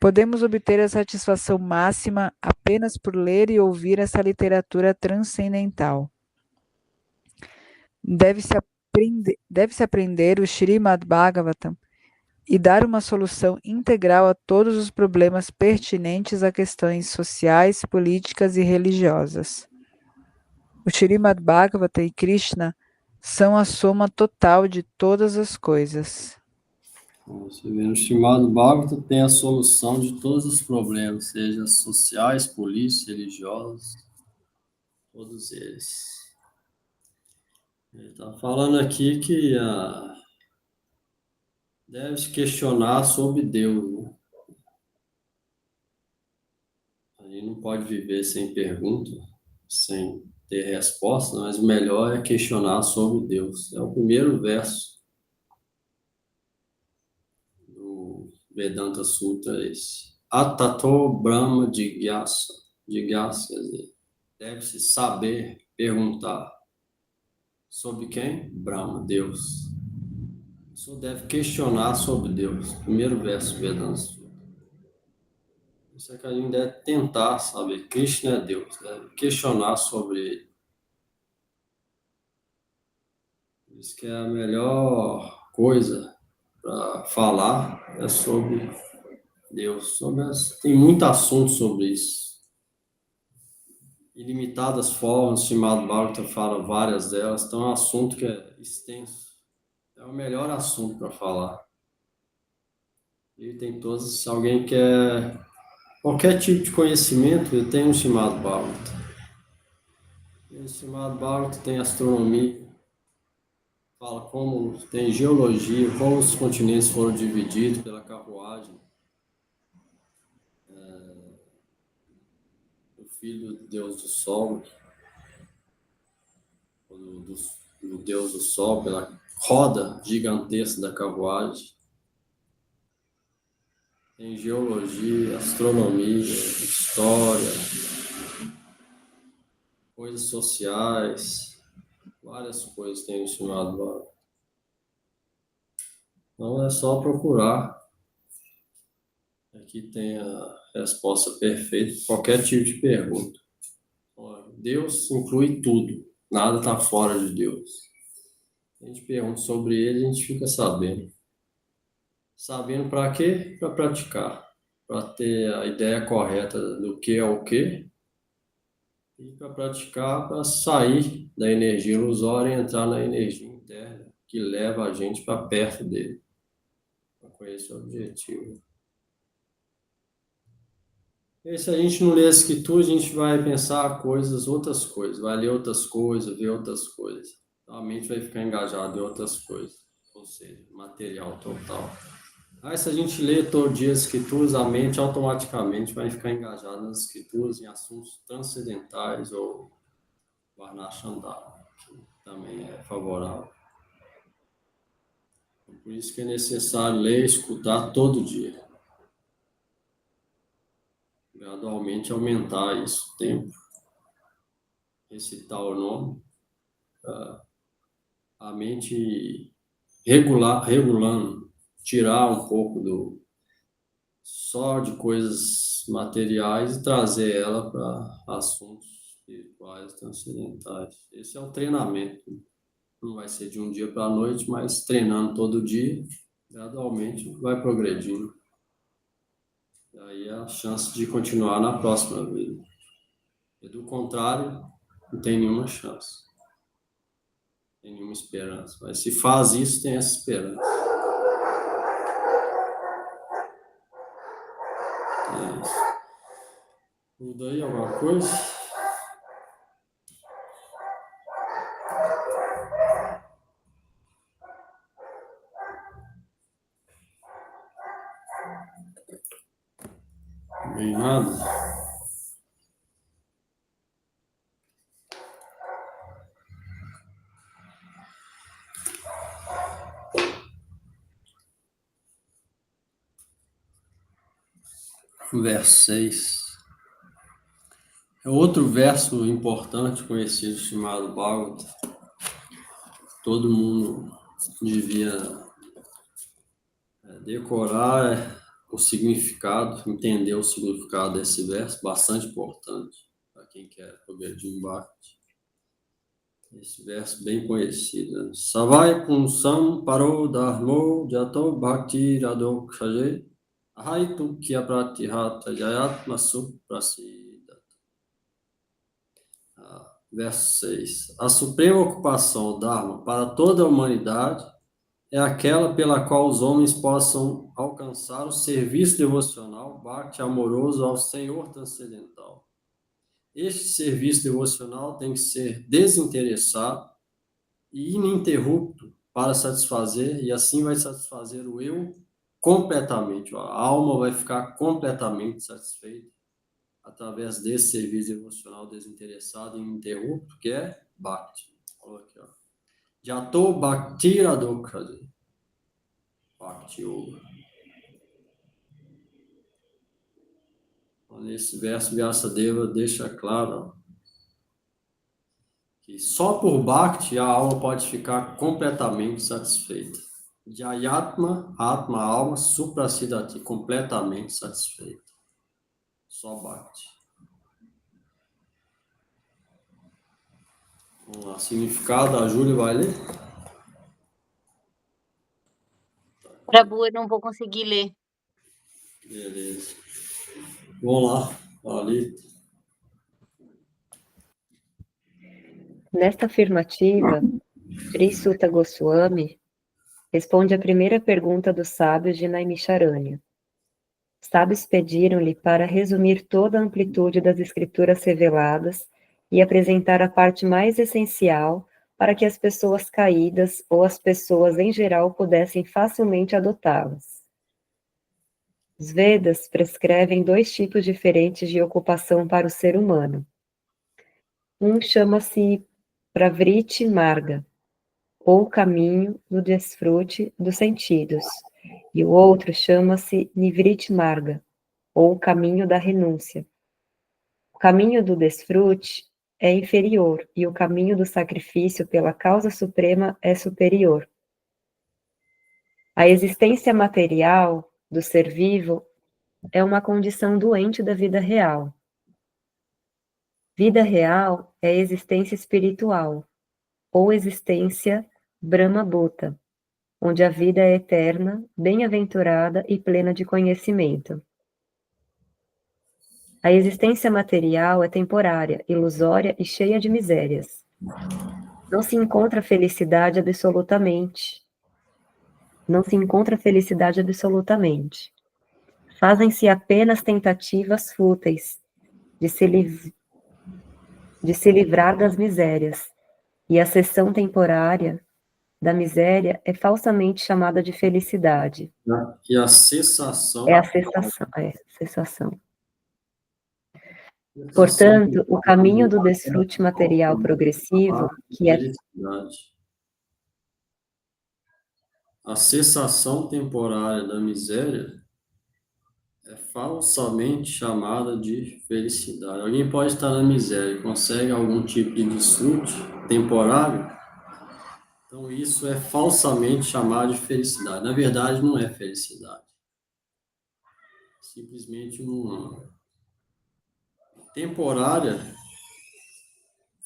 podemos obter a satisfação máxima apenas por ler e ouvir essa literatura transcendental. Deve-se aprender o Srimad Bhagavatam e dar uma solução integral a todos os problemas pertinentes a questões sociais, políticas e religiosas. O Srimad Bhagavatam e Krishna são a soma total de todas as coisas. Você vê no Srimad Bhagavatam tem a solução de todos os problemas, seja sociais, políticos, religiosos, todos eles. Ele está falando aqui que deve-se questionar sobre Deus, né? A gente não pode viver sem pergunta, sem ter resposta, mas o melhor é questionar sobre Deus. É o primeiro verso do Vedanta Sutra, esse. Atato Brahma Jigyasa. Jigyasa, quer dizer, deve-se saber perguntar. Sobre quem? Brahma, Deus. A pessoa deve questionar sobre Deus. Primeiro verso do Vedanta Sutra. Isso é que a gente deve tentar saber. Krishna é Deus, deve questionar sobre ele. Por isso que a melhor coisa para falar é sobre Deus. Tem muito assunto sobre isso. Ilimitadas formas, o Srimad Bhagavatam fala várias delas, então é um assunto que é extenso. É o melhor assunto para falar. E tem todos, se alguém quer qualquer tipo de conhecimento, ele tem um Srimad Bhagavatam. O Srimad Bhagavatam tem astronomia, fala como tem geologia, como os continentes foram divididos pela carruagem. O filho do Deus do Sol, do Deus do Sol, pela roda gigantesca da carruagem. Tem geologia, astronomia, história, coisas sociais, várias coisas tem no Srimad Bhagavatam. Então é só procurar. Aqui tem a resposta perfeita para qualquer tipo de pergunta. Deus inclui tudo, nada está fora de Deus. A gente pergunta sobre ele, a gente fica sabendo. Sabendo para quê? Para praticar, para ter a ideia correta do que é o quê, e para praticar, para sair da energia ilusória e entrar na energia interna, que leva a gente para perto dele, para conhecer o objetivo. E se a gente não ler a escritura, a gente vai pensar outras coisas, vai ler outras coisas, ver outras coisas. Então, a mente vai ficar engajada em outras coisas, ou seja, material total. Aí, se a gente lê todo dia as escrituras, a mente automaticamente vai ficar engajada nas escrituras, em assuntos transcendentais ou Varnashandara, que também é favorável. Por isso que é necessário ler e escutar todo dia. Gradualmente aumentar isso, o tempo. Recitar o nome. A mente regulando, tirar um pouco só de coisas materiais e trazer ela para assuntos espirituais, transcendentais. Esse é o treinamento. Não vai ser de um dia para a noite, mas treinando todo dia, gradualmente vai progredindo. E aí a chance de continuar na próxima vida. E do contrário, não tem nenhuma chance. Não tem nenhuma esperança. Mas se faz isso, tem essa esperança. É isso. Muda aí alguma coisa? Nem nada. Verso 6. É outro verso importante, conhecido, chamado Bhagavatam. Todo mundo devia decorar o significado, entender o significado desse verso, bastante importante para quem quer progredir em Bhakti. Esse verso bem conhecido. Savai punsam paro dharmo jato bhakti radokshaje ahaitu kya pratihata jayatma suprasida. Verso 6. A suprema ocupação, Dharma, para toda a humanidade é aquela pela qual os homens possam alcançar o serviço devocional, bhakti amoroso ao Senhor transcendental. Este serviço devocional tem que ser desinteressado e ininterrupto para satisfazer, e assim vai satisfazer o eu completamente. A alma vai ficar completamente satisfeita através desse serviço devocional desinteressado e ininterrupto, que é Bhakti. Olha aqui, ó. Jato Bhakti Radokhaja. Bhakti Yoga. Nesse verso, Vyasadeva deixa claro, ó, que só por Bhakti a alma pode ficar completamente satisfeita. Jayatma, Atma, alma, Suprasidati, completamente satisfeita. Só Bhakti. Vamos lá, significado, a Júlia vai ler? Prabhu, eu não vou conseguir ler. Beleza. Vamos lá, Lalita. Nesta afirmativa, Sri Suta Goswami responde à primeira pergunta dos sábios de Naimisharanya. Os sábios pediram-lhe para resumir toda a amplitude das escrituras reveladas e apresentar a parte mais essencial para que as pessoas caídas ou as pessoas em geral pudessem facilmente adotá-las. Os Vedas prescrevem 2 tipos diferentes de ocupação para o ser humano. Um chama-se Pravriti Marga, ou caminho do desfrute dos sentidos, e o outro chama-se Nivriti Marga, ou caminho da renúncia. O caminho do desfrute é inferior e o caminho do sacrifício pela causa suprema é superior. A existência material do ser vivo é uma condição doente da vida real. Vida real é existência espiritual, ou existência Brahma-Bhuta, onde a vida é eterna, bem-aventurada e plena de conhecimento. A existência material é temporária, ilusória e cheia de misérias. Não se encontra felicidade absolutamente. Não se encontra felicidade absolutamente. Fazem-se apenas tentativas fúteis de se livrar das misérias, e a cessão temporária da miséria é falsamente chamada de felicidade. E a cessação. É a cessação. Portanto, o caminho do desfrute material progressivo, que é felicidade. A cessação temporária da miséria é falsamente chamada de felicidade. Alguém pode estar na miséria e consegue algum tipo de desfrute temporário, então isso é falsamente chamado de felicidade. Na verdade, não é felicidade. Simplesmente uma temporária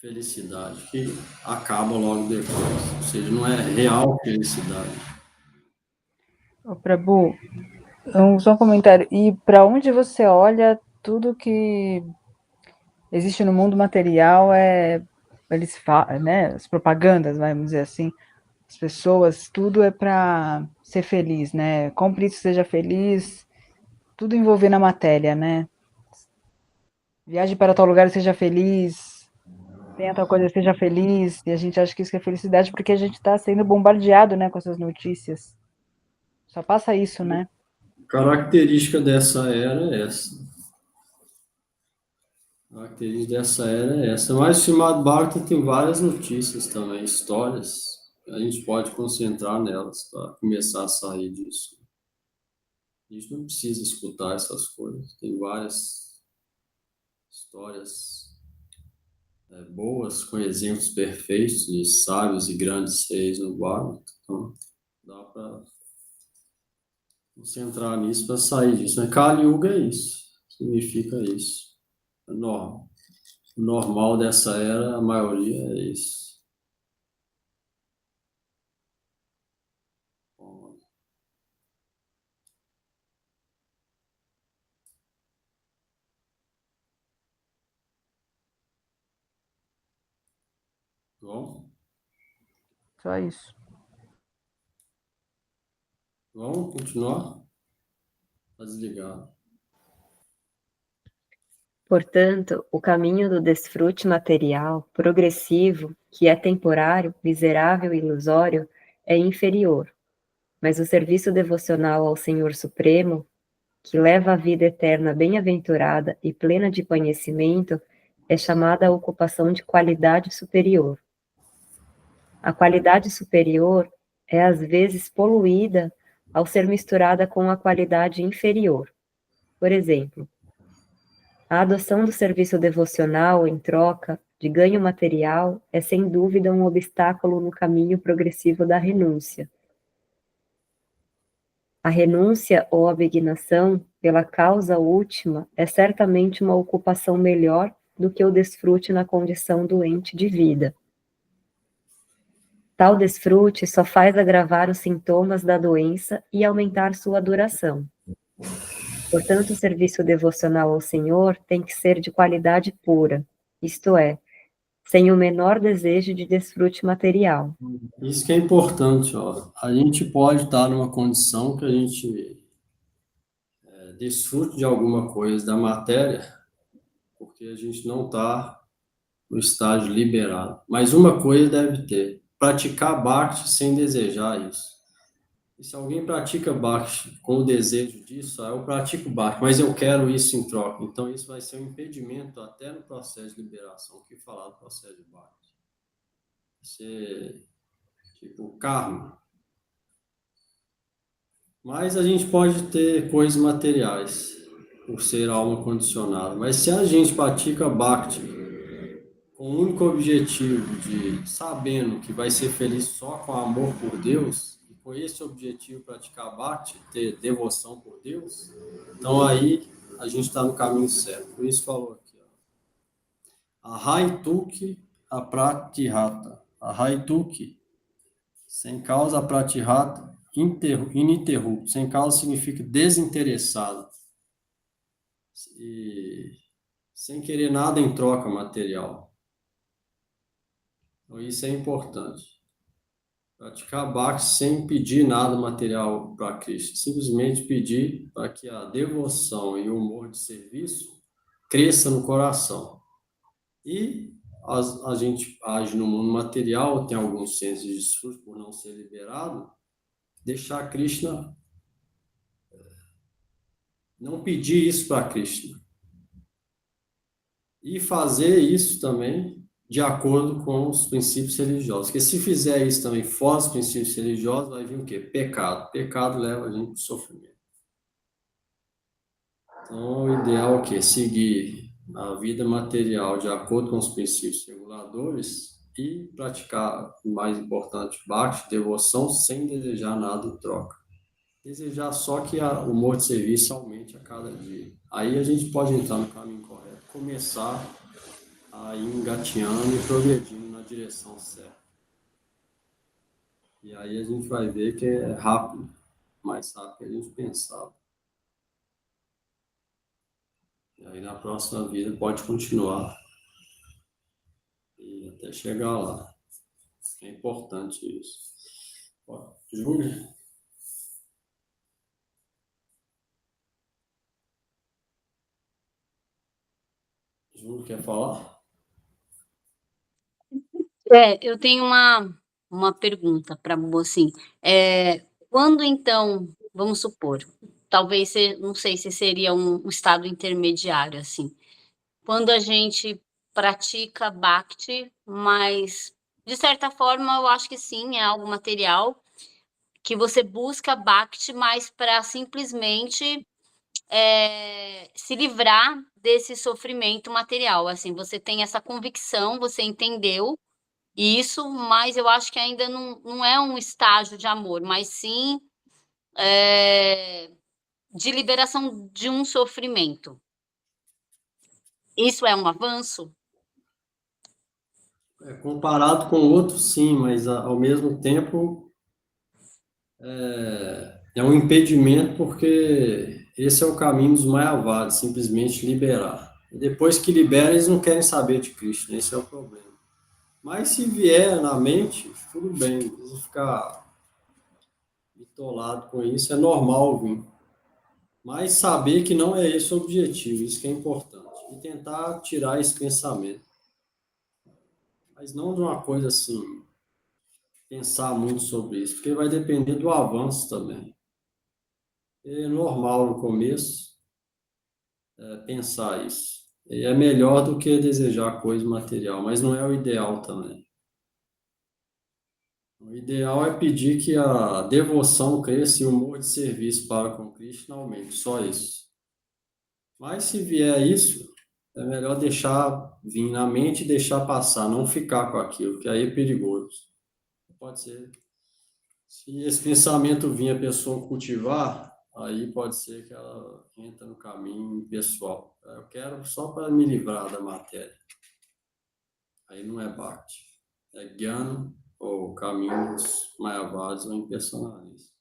felicidade que acaba logo depois. Ou seja, não é real felicidade. Ô, Prabhu, só um comentário. E para onde você olha, tudo que existe no mundo material eles falam, né? As propagandas, vamos dizer assim, as pessoas, tudo é para ser feliz, né? Compre isso, seja feliz, tudo envolvendo a matéria, né? Viaje para tal lugar e seja feliz, tenha tal coisa, seja feliz. E a gente acha que isso é felicidade porque a gente está sendo bombardeado, né, com essas notícias. Só passa isso, né? Característica dessa era é essa. A característica dessa era é essa. Mas o Srimad Bhagavatam tem várias notícias também, histórias. A gente pode concentrar nelas para começar a sair disso. A gente não precisa escutar essas coisas. Tem várias histórias boas, com exemplos perfeitos de sábios e grandes reis no Bhagavatam. Então, dá para concentrar nisso para sair disso. Mas Kali Yuga é isso. Significa isso. É normal. O normal dessa era, a maioria é isso. Bom, Só isso. vamos continuar? Está desligado. Portanto, o caminho do desfrute material, progressivo, que é temporário, miserável e ilusório, é inferior. Mas o serviço devocional ao Senhor Supremo, que leva à vida eterna bem-aventurada e plena de conhecimento, é chamada a ocupação de qualidade superior. A qualidade superior é às vezes poluída ao ser misturada com a qualidade inferior. Por exemplo, a adoção do serviço devocional em troca de ganho material é sem dúvida um obstáculo no caminho progressivo da renúncia. A renúncia ou abnegação pela causa última é certamente uma ocupação melhor do que o desfrute na condição doente de vida. Tal desfrute só faz agravar os sintomas da doença e aumentar sua duração. Portanto, o serviço devocional ao Senhor tem que ser de qualidade pura, isto é, sem o menor desejo de desfrute material. Isso que é importante, ó. A gente pode estar numa condição que a gente desfrute de alguma coisa da matéria, porque a gente não está no estágio liberado. Mas uma coisa deve ter: praticar Bhakti sem desejar isso. E se alguém pratica Bhakti com o desejo disso, eu pratico Bhakti, mas eu quero isso em troca. Então isso vai ser um impedimento até no processo de liberação, que falar do processo de Bhakti. Vai ser tipo karma. Mas a gente pode ter coisas materiais, por ser alma condicionada. Mas se a gente pratica Bhakti com o único objetivo de, sabendo que vai ser feliz só com amor por Deus, e com esse objetivo praticar Bhakti, ter devoção por Deus, então aí a gente está no caminho certo. Por isso falou aqui, ó. Ahaituki apratihata. Ahaituki, sem causa, apratihata, ininterrupto. Sem causa significa desinteressado. E sem querer nada em troca material. Então, isso é importante. Praticar Bhakti sem pedir nada material para Krishna. Simplesmente pedir para que a devoção e o amor de serviço cresça no coração. E a gente age no mundo material, tem alguns sensos de desfrute por não ser liberado, deixar Krishna, não pedir isso para Krishna. E fazer isso também de acordo com os princípios religiosos. Porque se fizer isso também fora dos princípios religiosos, vai vir o quê? Pecado. Pecado leva a gente para o sofrimento. Então, o ideal é o quê? Seguir a vida material de acordo com os princípios reguladores e praticar, o mais importante, Bhakti, devoção, sem desejar nada em troca. Desejar só que o humor de serviço aumente a cada dia. Aí a gente pode entrar no caminho correto. Começar a ir engatinhando e progredindo na direção certa. E aí a gente vai ver que é rápido, mais rápido que a gente pensava. E aí na próxima vida pode continuar e até chegar lá. É importante isso. Ó, Júlia? Júlia, quer falar? Eu tenho uma pergunta para você, assim, quando então, vamos supor, talvez não sei se seria um estado intermediário, assim, quando a gente pratica Bhakti, mas de certa forma eu acho que sim, é algo material, que você busca Bhakti, mas para simplesmente se livrar desse sofrimento material, assim, você tem essa convicção, você entendeu isso, mas eu acho que ainda não é um estágio de amor, mas sim de liberação de um sofrimento. Isso é um avanço? Comparado com outros, sim, mas ao mesmo tempo é um impedimento, porque esse é o caminho dos Mayavadis, simplesmente liberar. E depois que libera, eles não querem saber de Krishna, esse é o problema. Mas se vier na mente, tudo bem, não precisa ficar bitolado com isso, é normal vir. Mas saber que não é esse o objetivo, isso que é importante. E tentar tirar esse pensamento. Mas não de uma coisa assim, pensar muito sobre isso, porque vai depender do avanço também. É normal no começo pensar isso. E é melhor do que desejar coisa material, mas não é o ideal também. O ideal é pedir que a devoção cresça e o amor de serviço para com Krishna aumente, só isso. Mas se vier isso, é melhor deixar vir na mente e deixar passar, não ficar com aquilo, que aí é perigoso. Pode ser Se esse pensamento vir a pessoa cultivar, aí pode ser que ela entra no caminho pessoal. Eu quero só para me livrar da matéria. Aí não é Bhakti. É Jnana, ou caminhos mayavadis ou impersonalistas.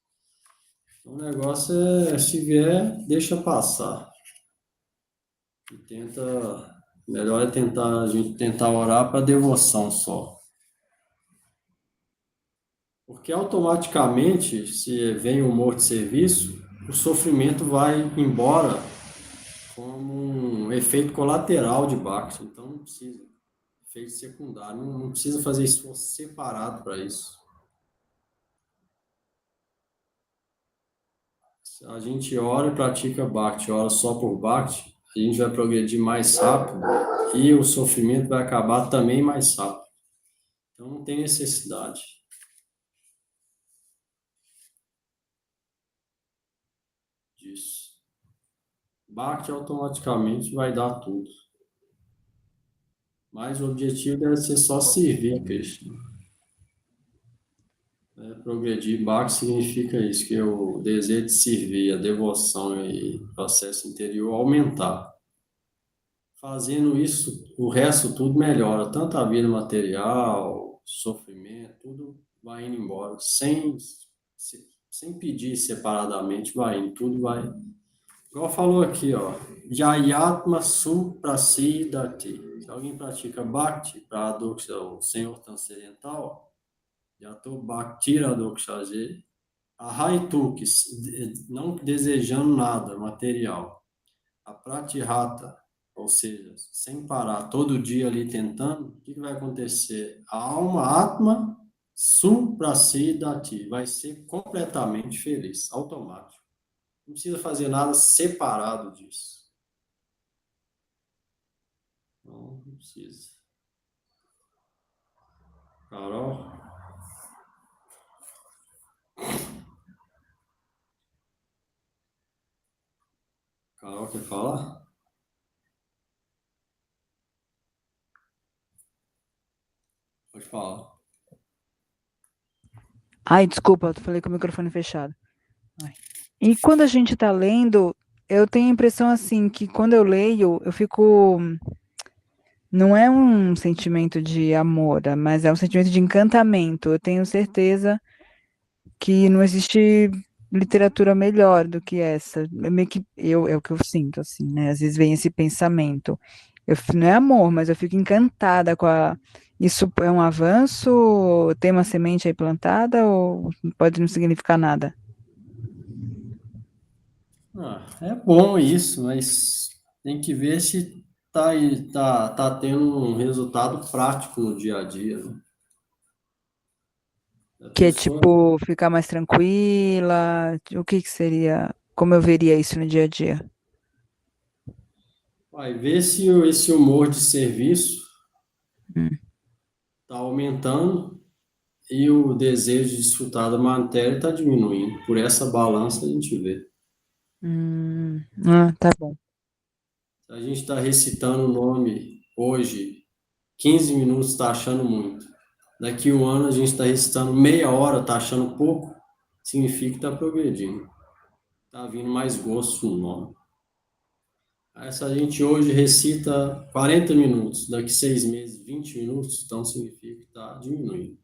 Então, o negócio é, se vier, deixa passar. E tenta, melhor é tentar, a gente tentar orar para devoção só. Porque automaticamente, se vem o humor de serviço, o sofrimento vai embora como um efeito colateral de Bhakti. Então não precisa, efeito secundário, não precisa fazer esforço separado para isso. Se a gente ora e pratica Bhakti, ora só por Bhakti, a gente vai progredir mais rápido e o sofrimento vai acabar também mais rápido. Então não tem necessidade disso. Bhakti automaticamente vai dar tudo. Mas o objetivo deve ser só servir Krishna. Progredir, Bhakti significa isso, que o desejo de servir, a devoção e o processo interior aumentar. Fazendo isso, o resto tudo melhora, tanto a vida material, sofrimento, tudo vai indo embora, sem pedir separadamente, vai indo, tudo vai. Igual falou aqui, ó, Jayatma Suprasidati. Se alguém pratica Bhakti para Adoksha, o Senhor Transcendental, Yato Bhaktira Adokshaje, Ahaitukis, não desejando nada material. A Pratihata, ou seja, sem parar, todo dia ali tentando, o que vai acontecer? A alma, Atma, Suprasidati, vai ser completamente feliz, automático. Não precisa fazer nada separado disso. Não precisa. Carol? Carol quer falar? Pode falar. Ai, desculpa, eu falei com o microfone fechado. Ai. E quando a gente está lendo, eu tenho a impressão assim que quando eu leio, eu fico. Não é um sentimento de amor, mas é um sentimento de encantamento. Eu tenho certeza que não existe literatura melhor do que essa. É meio que é o que eu sinto, assim, né? Às vezes vem esse pensamento. Não é amor, mas eu fico encantada com a. Isso é um avanço? Tem uma semente aí plantada ou pode não significar nada? É bom isso, mas tem que ver se tá tendo um resultado prático no dia a dia, né? A Que é pessoa tipo ficar mais tranquila? O que que seria? Como eu veria isso no dia a dia? vai ver se esse humor de serviço Hum. está aumentando e o desejo de desfrutar da matéria está diminuindo. Por essa balança a gente vê. Tá bom. Se a gente está recitando o nome hoje, 15 minutos está achando muito. Daqui a um ano a gente está recitando meia hora, está achando pouco, significa que está progredindo. Está vindo mais gosto no nome. Aí, se a gente hoje recita 40 minutos, daqui 6 meses, 20 minutos, então significa que está diminuindo.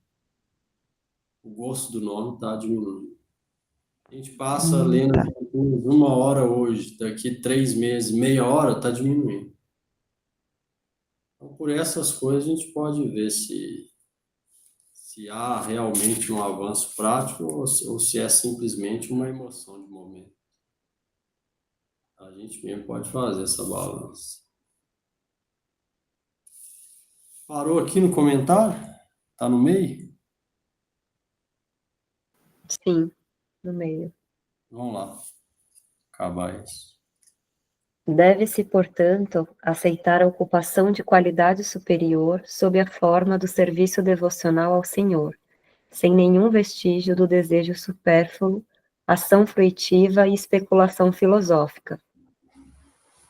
O gosto do nome está diminuindo. A gente passa lendo Tá. uma hora hoje, daqui 3 meses, meia hora, está diminuindo. Então, por essas coisas, a gente pode ver se há realmente um avanço prático ou se é simplesmente uma emoção de momento. A gente mesmo pode fazer essa balança. Parou aqui no comentário? Está no meio? Sim, no meio. Vamos lá. Acabar isso. Deve-se, portanto, aceitar a ocupação de qualidade superior sob a forma do serviço devocional ao Senhor, sem nenhum vestígio do desejo supérfluo, ação fruitiva e especulação filosófica.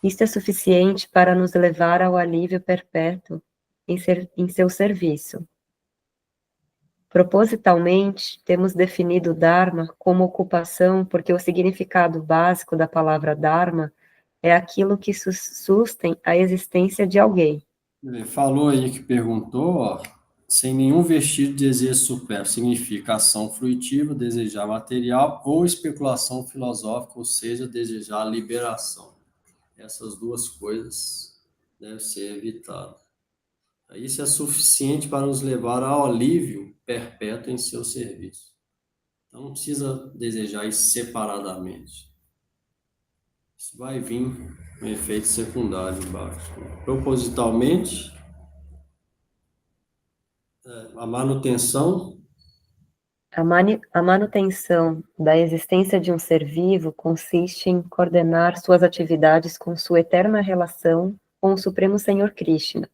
Isto é suficiente para nos levar ao alívio perpétuo em seu serviço. Propositalmente, temos definido Dharma como ocupação porque o significado básico da palavra Dharma é aquilo que sustém a existência de alguém. Ele falou aí que perguntou, ó, sem nenhum vestígio de desejo supérfluo, significa ação fruitiva, desejar material, ou especulação filosófica, ou seja, desejar liberação. Essas duas coisas devem ser evitadas. Isso é suficiente para nos levar ao alívio perpétuo em seu serviço. Então, não precisa desejar isso separadamente. Isso vai vir um efeito secundário embaixo. Propositalmente, a manutenção. A manutenção da existência de um ser vivo consiste em coordenar suas atividades com sua eterna relação com o Supremo Senhor Krishna.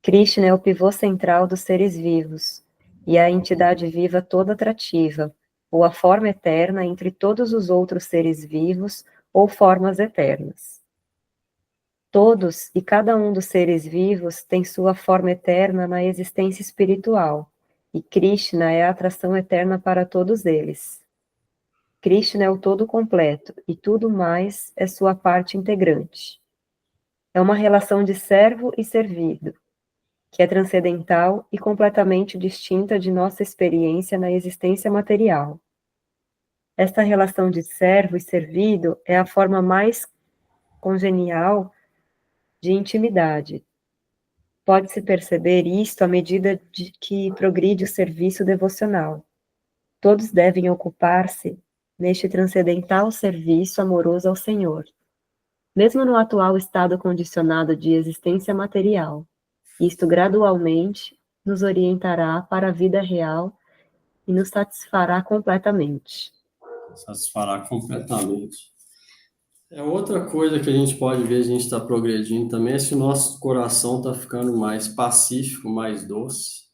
Krishna é o pivô central dos seres vivos, e a entidade viva toda atrativa, ou a forma eterna entre todos os outros seres vivos, ou formas eternas. Todos e cada um dos seres vivos tem sua forma eterna na existência espiritual, e Krishna é a atração eterna para todos eles. Krishna é o todo completo, e tudo mais é sua parte integrante. É uma relação de servo e servido, que é transcendental e completamente distinta de nossa experiência na existência material. Esta relação de servo e servido é a forma mais congenial de intimidade. Pode-se perceber isto à medida de que progride o serviço devocional. Todos devem ocupar-se neste transcendental serviço amoroso ao Senhor, mesmo no atual estado condicionado de existência material. Isto gradualmente nos orientará para a vida real e nos satisfará completamente. Satisfará completamente. Outra coisa que a gente pode ver, a gente está progredindo também, é se o nosso coração está ficando mais pacífico, mais doce.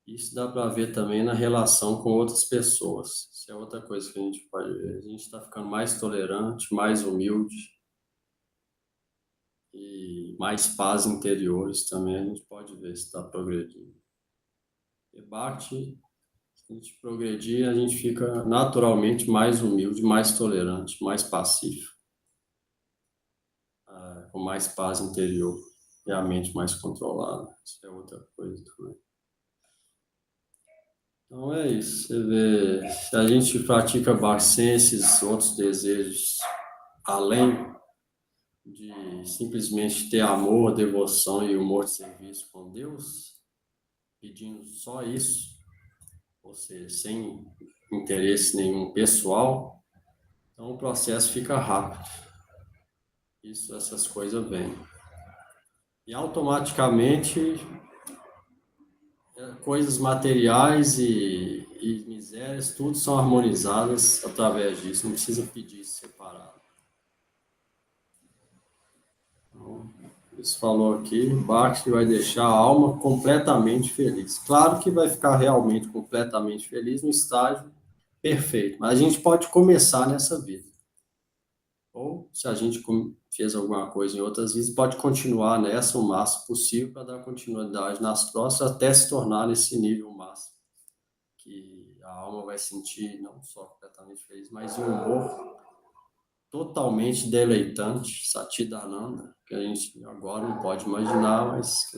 Isso dá para ver também na relação com outras pessoas. Isso é outra coisa que a gente pode ver. A gente está ficando mais tolerante, mais humilde e mais paz interiores também. A gente pode ver se está progredindo. Debate, se a gente progredir, a gente fica naturalmente mais humilde, mais tolerante, mais pacífico, com mais paz interior e a mente mais controlada. Isso é outra coisa também. Então é isso, você vê, se a gente pratica bhakti sem esses outros desejos, além de simplesmente ter amor, devoção e humor de serviço com Deus, pedindo só isso, ou seja, sem interesse nenhum pessoal, então o processo fica rápido. Essas coisas vêm. E automaticamente coisas materiais e misérias, tudo são harmonizadas através disso, não precisa pedir separado. Então, isso falou aqui, o Bhakti vai deixar a alma completamente feliz. Claro que vai ficar realmente completamente feliz no estágio perfeito, mas a gente pode começar nessa vida. Ou, se a gente fez alguma coisa em outras vidas, pode continuar nessa o máximo possível para dar continuidade nas próximas, até se tornar nesse nível máximo, que a alma vai sentir não só completamente feliz, mas um humor totalmente deleitante, Satchidananda, que a gente agora não pode imaginar, mas que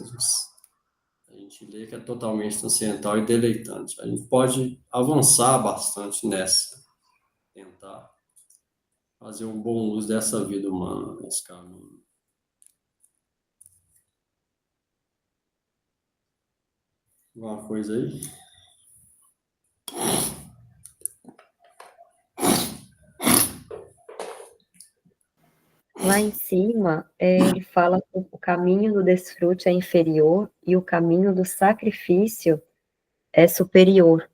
a gente lê que é totalmente transcendental e deleitante. A gente pode avançar bastante nessa, tentar fazer um bom uso dessa vida humana, nesse caminho. Alguma coisa aí? Lá em cima, ele fala que o caminho do desfrute é inferior e o caminho do sacrifício é superior.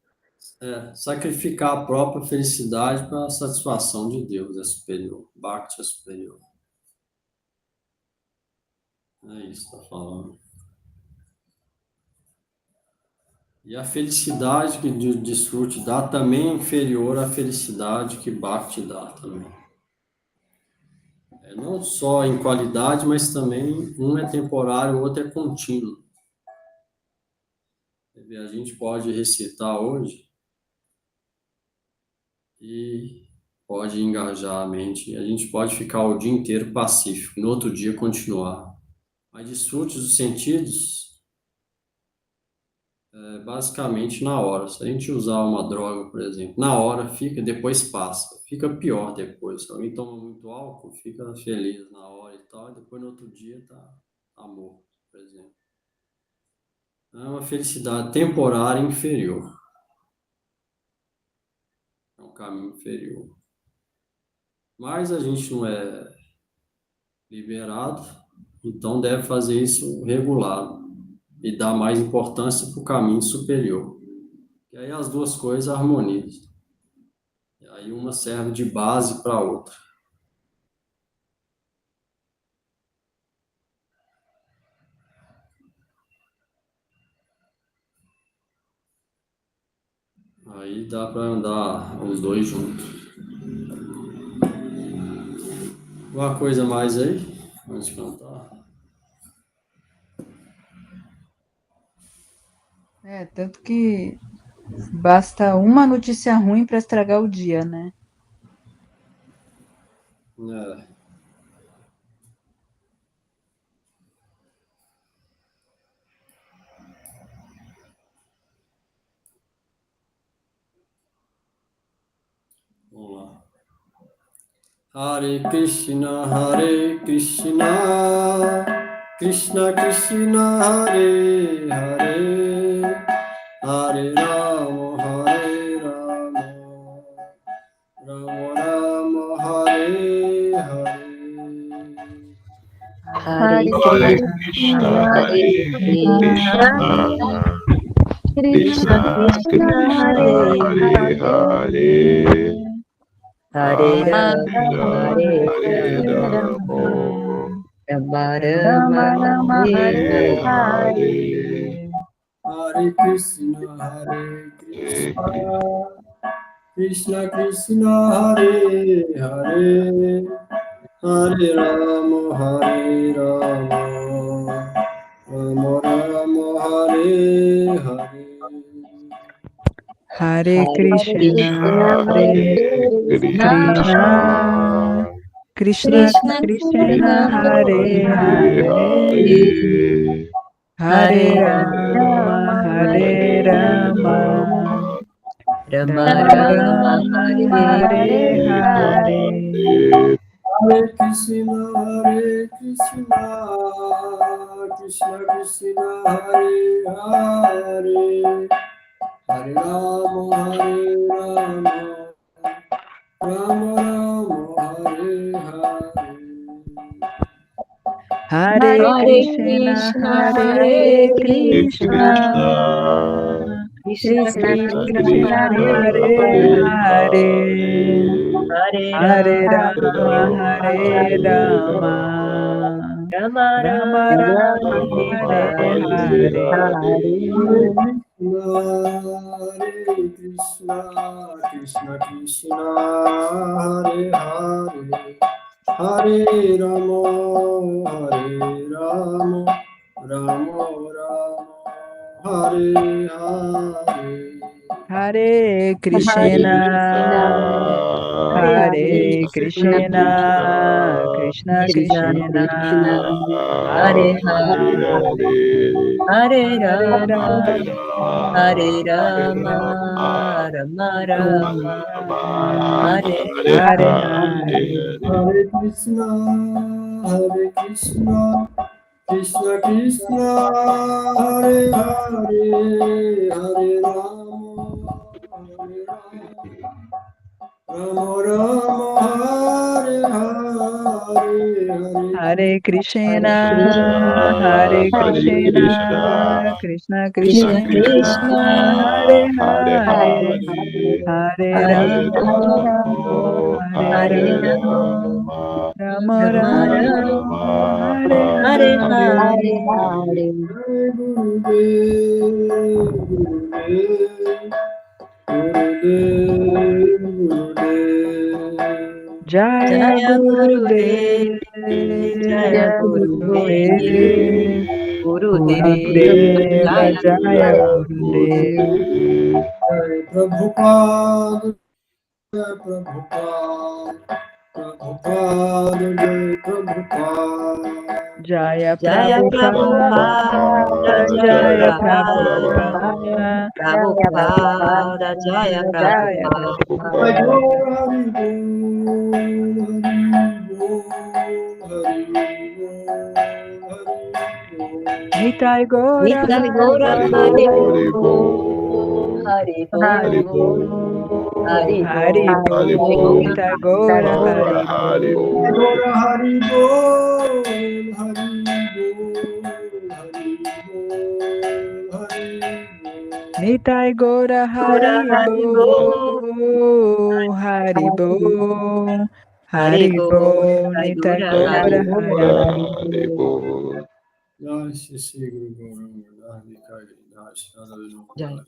Sacrificar a própria felicidade para a satisfação de Deus é superior. Bhakti é superior. É isso que está falando. E a felicidade que o desfrute dá também é inferior à felicidade que Bhakti dá também. Não só em qualidade, mas também um é temporário, o outro é contínuo. A gente pode recitar hoje e pode engajar a mente. A gente pode ficar o dia inteiro pacífico, no outro dia continuar. Mas desfrute dos sentidos basicamente na hora. Se a gente usar uma droga, por exemplo, na hora fica, depois passa. Fica pior depois. Se alguém toma muito álcool, fica feliz na hora e tal, e depois no outro dia tá morto, por exemplo. É uma felicidade temporária inferior. É um caminho inferior. Mas a gente não é liberado, então deve fazer isso regulado e dar mais importância para o caminho superior. E aí as duas coisas harmonizam. E aí uma serve de base para a outra. Aí dá para andar os dois juntos. Uma coisa mais aí, antes de cantar. Tanto que basta uma notícia ruim para estragar o dia, né? É. Vamos lá. Hare Krishna, Krishna Krishna, Hare Hare, Hare Rama, Rama Rama, Hare Hare. Hare Hare Krishna, Krishna, Hare Krishna, Krishna Krishna, Hare Hare, Hare Hare Rama, Rama, Hare Hare Rama, Rama, Rama Rama, Hare Hare Hare, Hare Krishna, Hare Hare Krishna, Krishna Krishna, Hare Hare, Hare Rama, Rama Rama, Hare Hare. Hare Krishna, Krishna, Hare Krishna, Krishna, Krishna, Hare Hare, Hare Rama, Hare Rama, Rama Rama Rama, Rama, Hare Hare. Hare Krishna, Krishna Krishna, Hare Hare, Hare Rama, Rama Rama, Hare Hare. Hare Krishna, Hare Krishna, Krishna Krishna, Hare Hare, Hare Rama, Hare Rama, Rama Rama Rama, Hare Hare. Hare Krishna, Krishna Krishna, Hare Hare, Hare Rama, Rama Rama, Hare Hare. Hare Krishna, Hare Krishna, Krishna Krishna, Hare Hare Hare Hare Rama, Rama, Hare Rama, Rama Rama, Hare Hare Hare. Hare Krishna, Krishna Krishna, Hare Hare, Hare Rama, Rama Rama, Hare Hare. Hare Krishna, Hare Krishna, Krishna Krishna Krishna, Krishna, Hare Hare Hare, Hare, Hare Rama, Rama, Hare Hare Rama, Rama, Rama Rama, Rama, Hare Hare Hare. Hare. Jai Gurudev, Gurudev, Gurudev. Jaya Jaya Gurudev, Gurudev, Jaya Jaya Gurudev, Gurudev, Gurudeva Jaya Gurudeva. Jai Prabhupada, Jai Prabhupada, Prabhupada, Jai Prabhupada. Jaya Jaya Prabhupada, Prabhupada, Jaya Jaya Prabhupada, Prabhupada, Prabhupada, Jaya Jaya Prabhupada. Jai Prabhupada. Nitai Gora Nitai Hari Gora Bol, Hari Bol, Hari Hari Bol, Bol, Hari Hari Bol, Bol, Nitai Gora Hari Bol, Gora Hari Bol, Hari Bol, Hari Bol. Nitai Gora Hari Bol, Hari Bol, Hari Bol, Nitai Gora Hari Bol. Jai Shri Shri Guru Gauranga Dhari Kari Jai Shri Jai.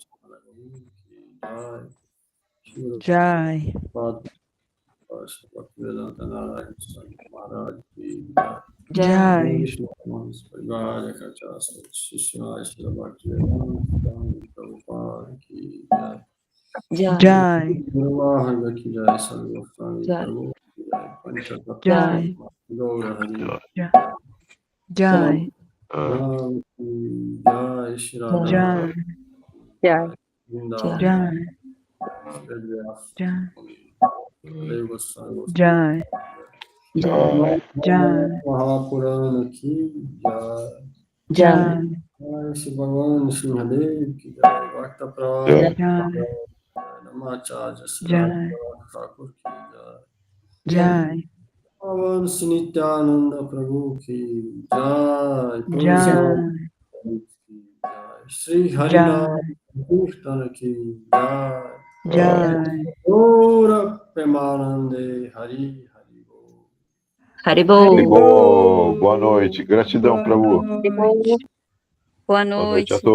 Jai, Bhaktivedanta Narayana Swami Maharaj Ki Jai. Jai, Vishnu Manas Parivar Kachasya Shishya Shri Bhaktivedanta Swami Prabhupada Ki Jai. Jai. Jai, Guru Maharaj Ki Jai Sarva Swami Jai. Prabhu Ki Jai. Panchatattva Jai, Gaura Hari Jai, Ram Ki Jai Shri Radha Jai, Jai. Vrindavan Jai, Vedvyas Jai, Deva Sarva Jai, Jai. Jai, Mahapurana Ki Jai. Jai, Jai Shri Bhagavan Simhadev Ki Jai. Bhakta Prabhu Jai, Namacharya Shri Jai, Thakur Ki Jai. Jai, Pavan Nityananda Prabhu Ki Jai. Jai, Ki Jai. Shri Harinam Kirtan Ki Jai. Jai, Gaura Premanande Hari Hari Bol. Haribol. Haribol. Boa noite. Gratidão, Prabhu. Boa noite. Boa Boa noite a noite. todos.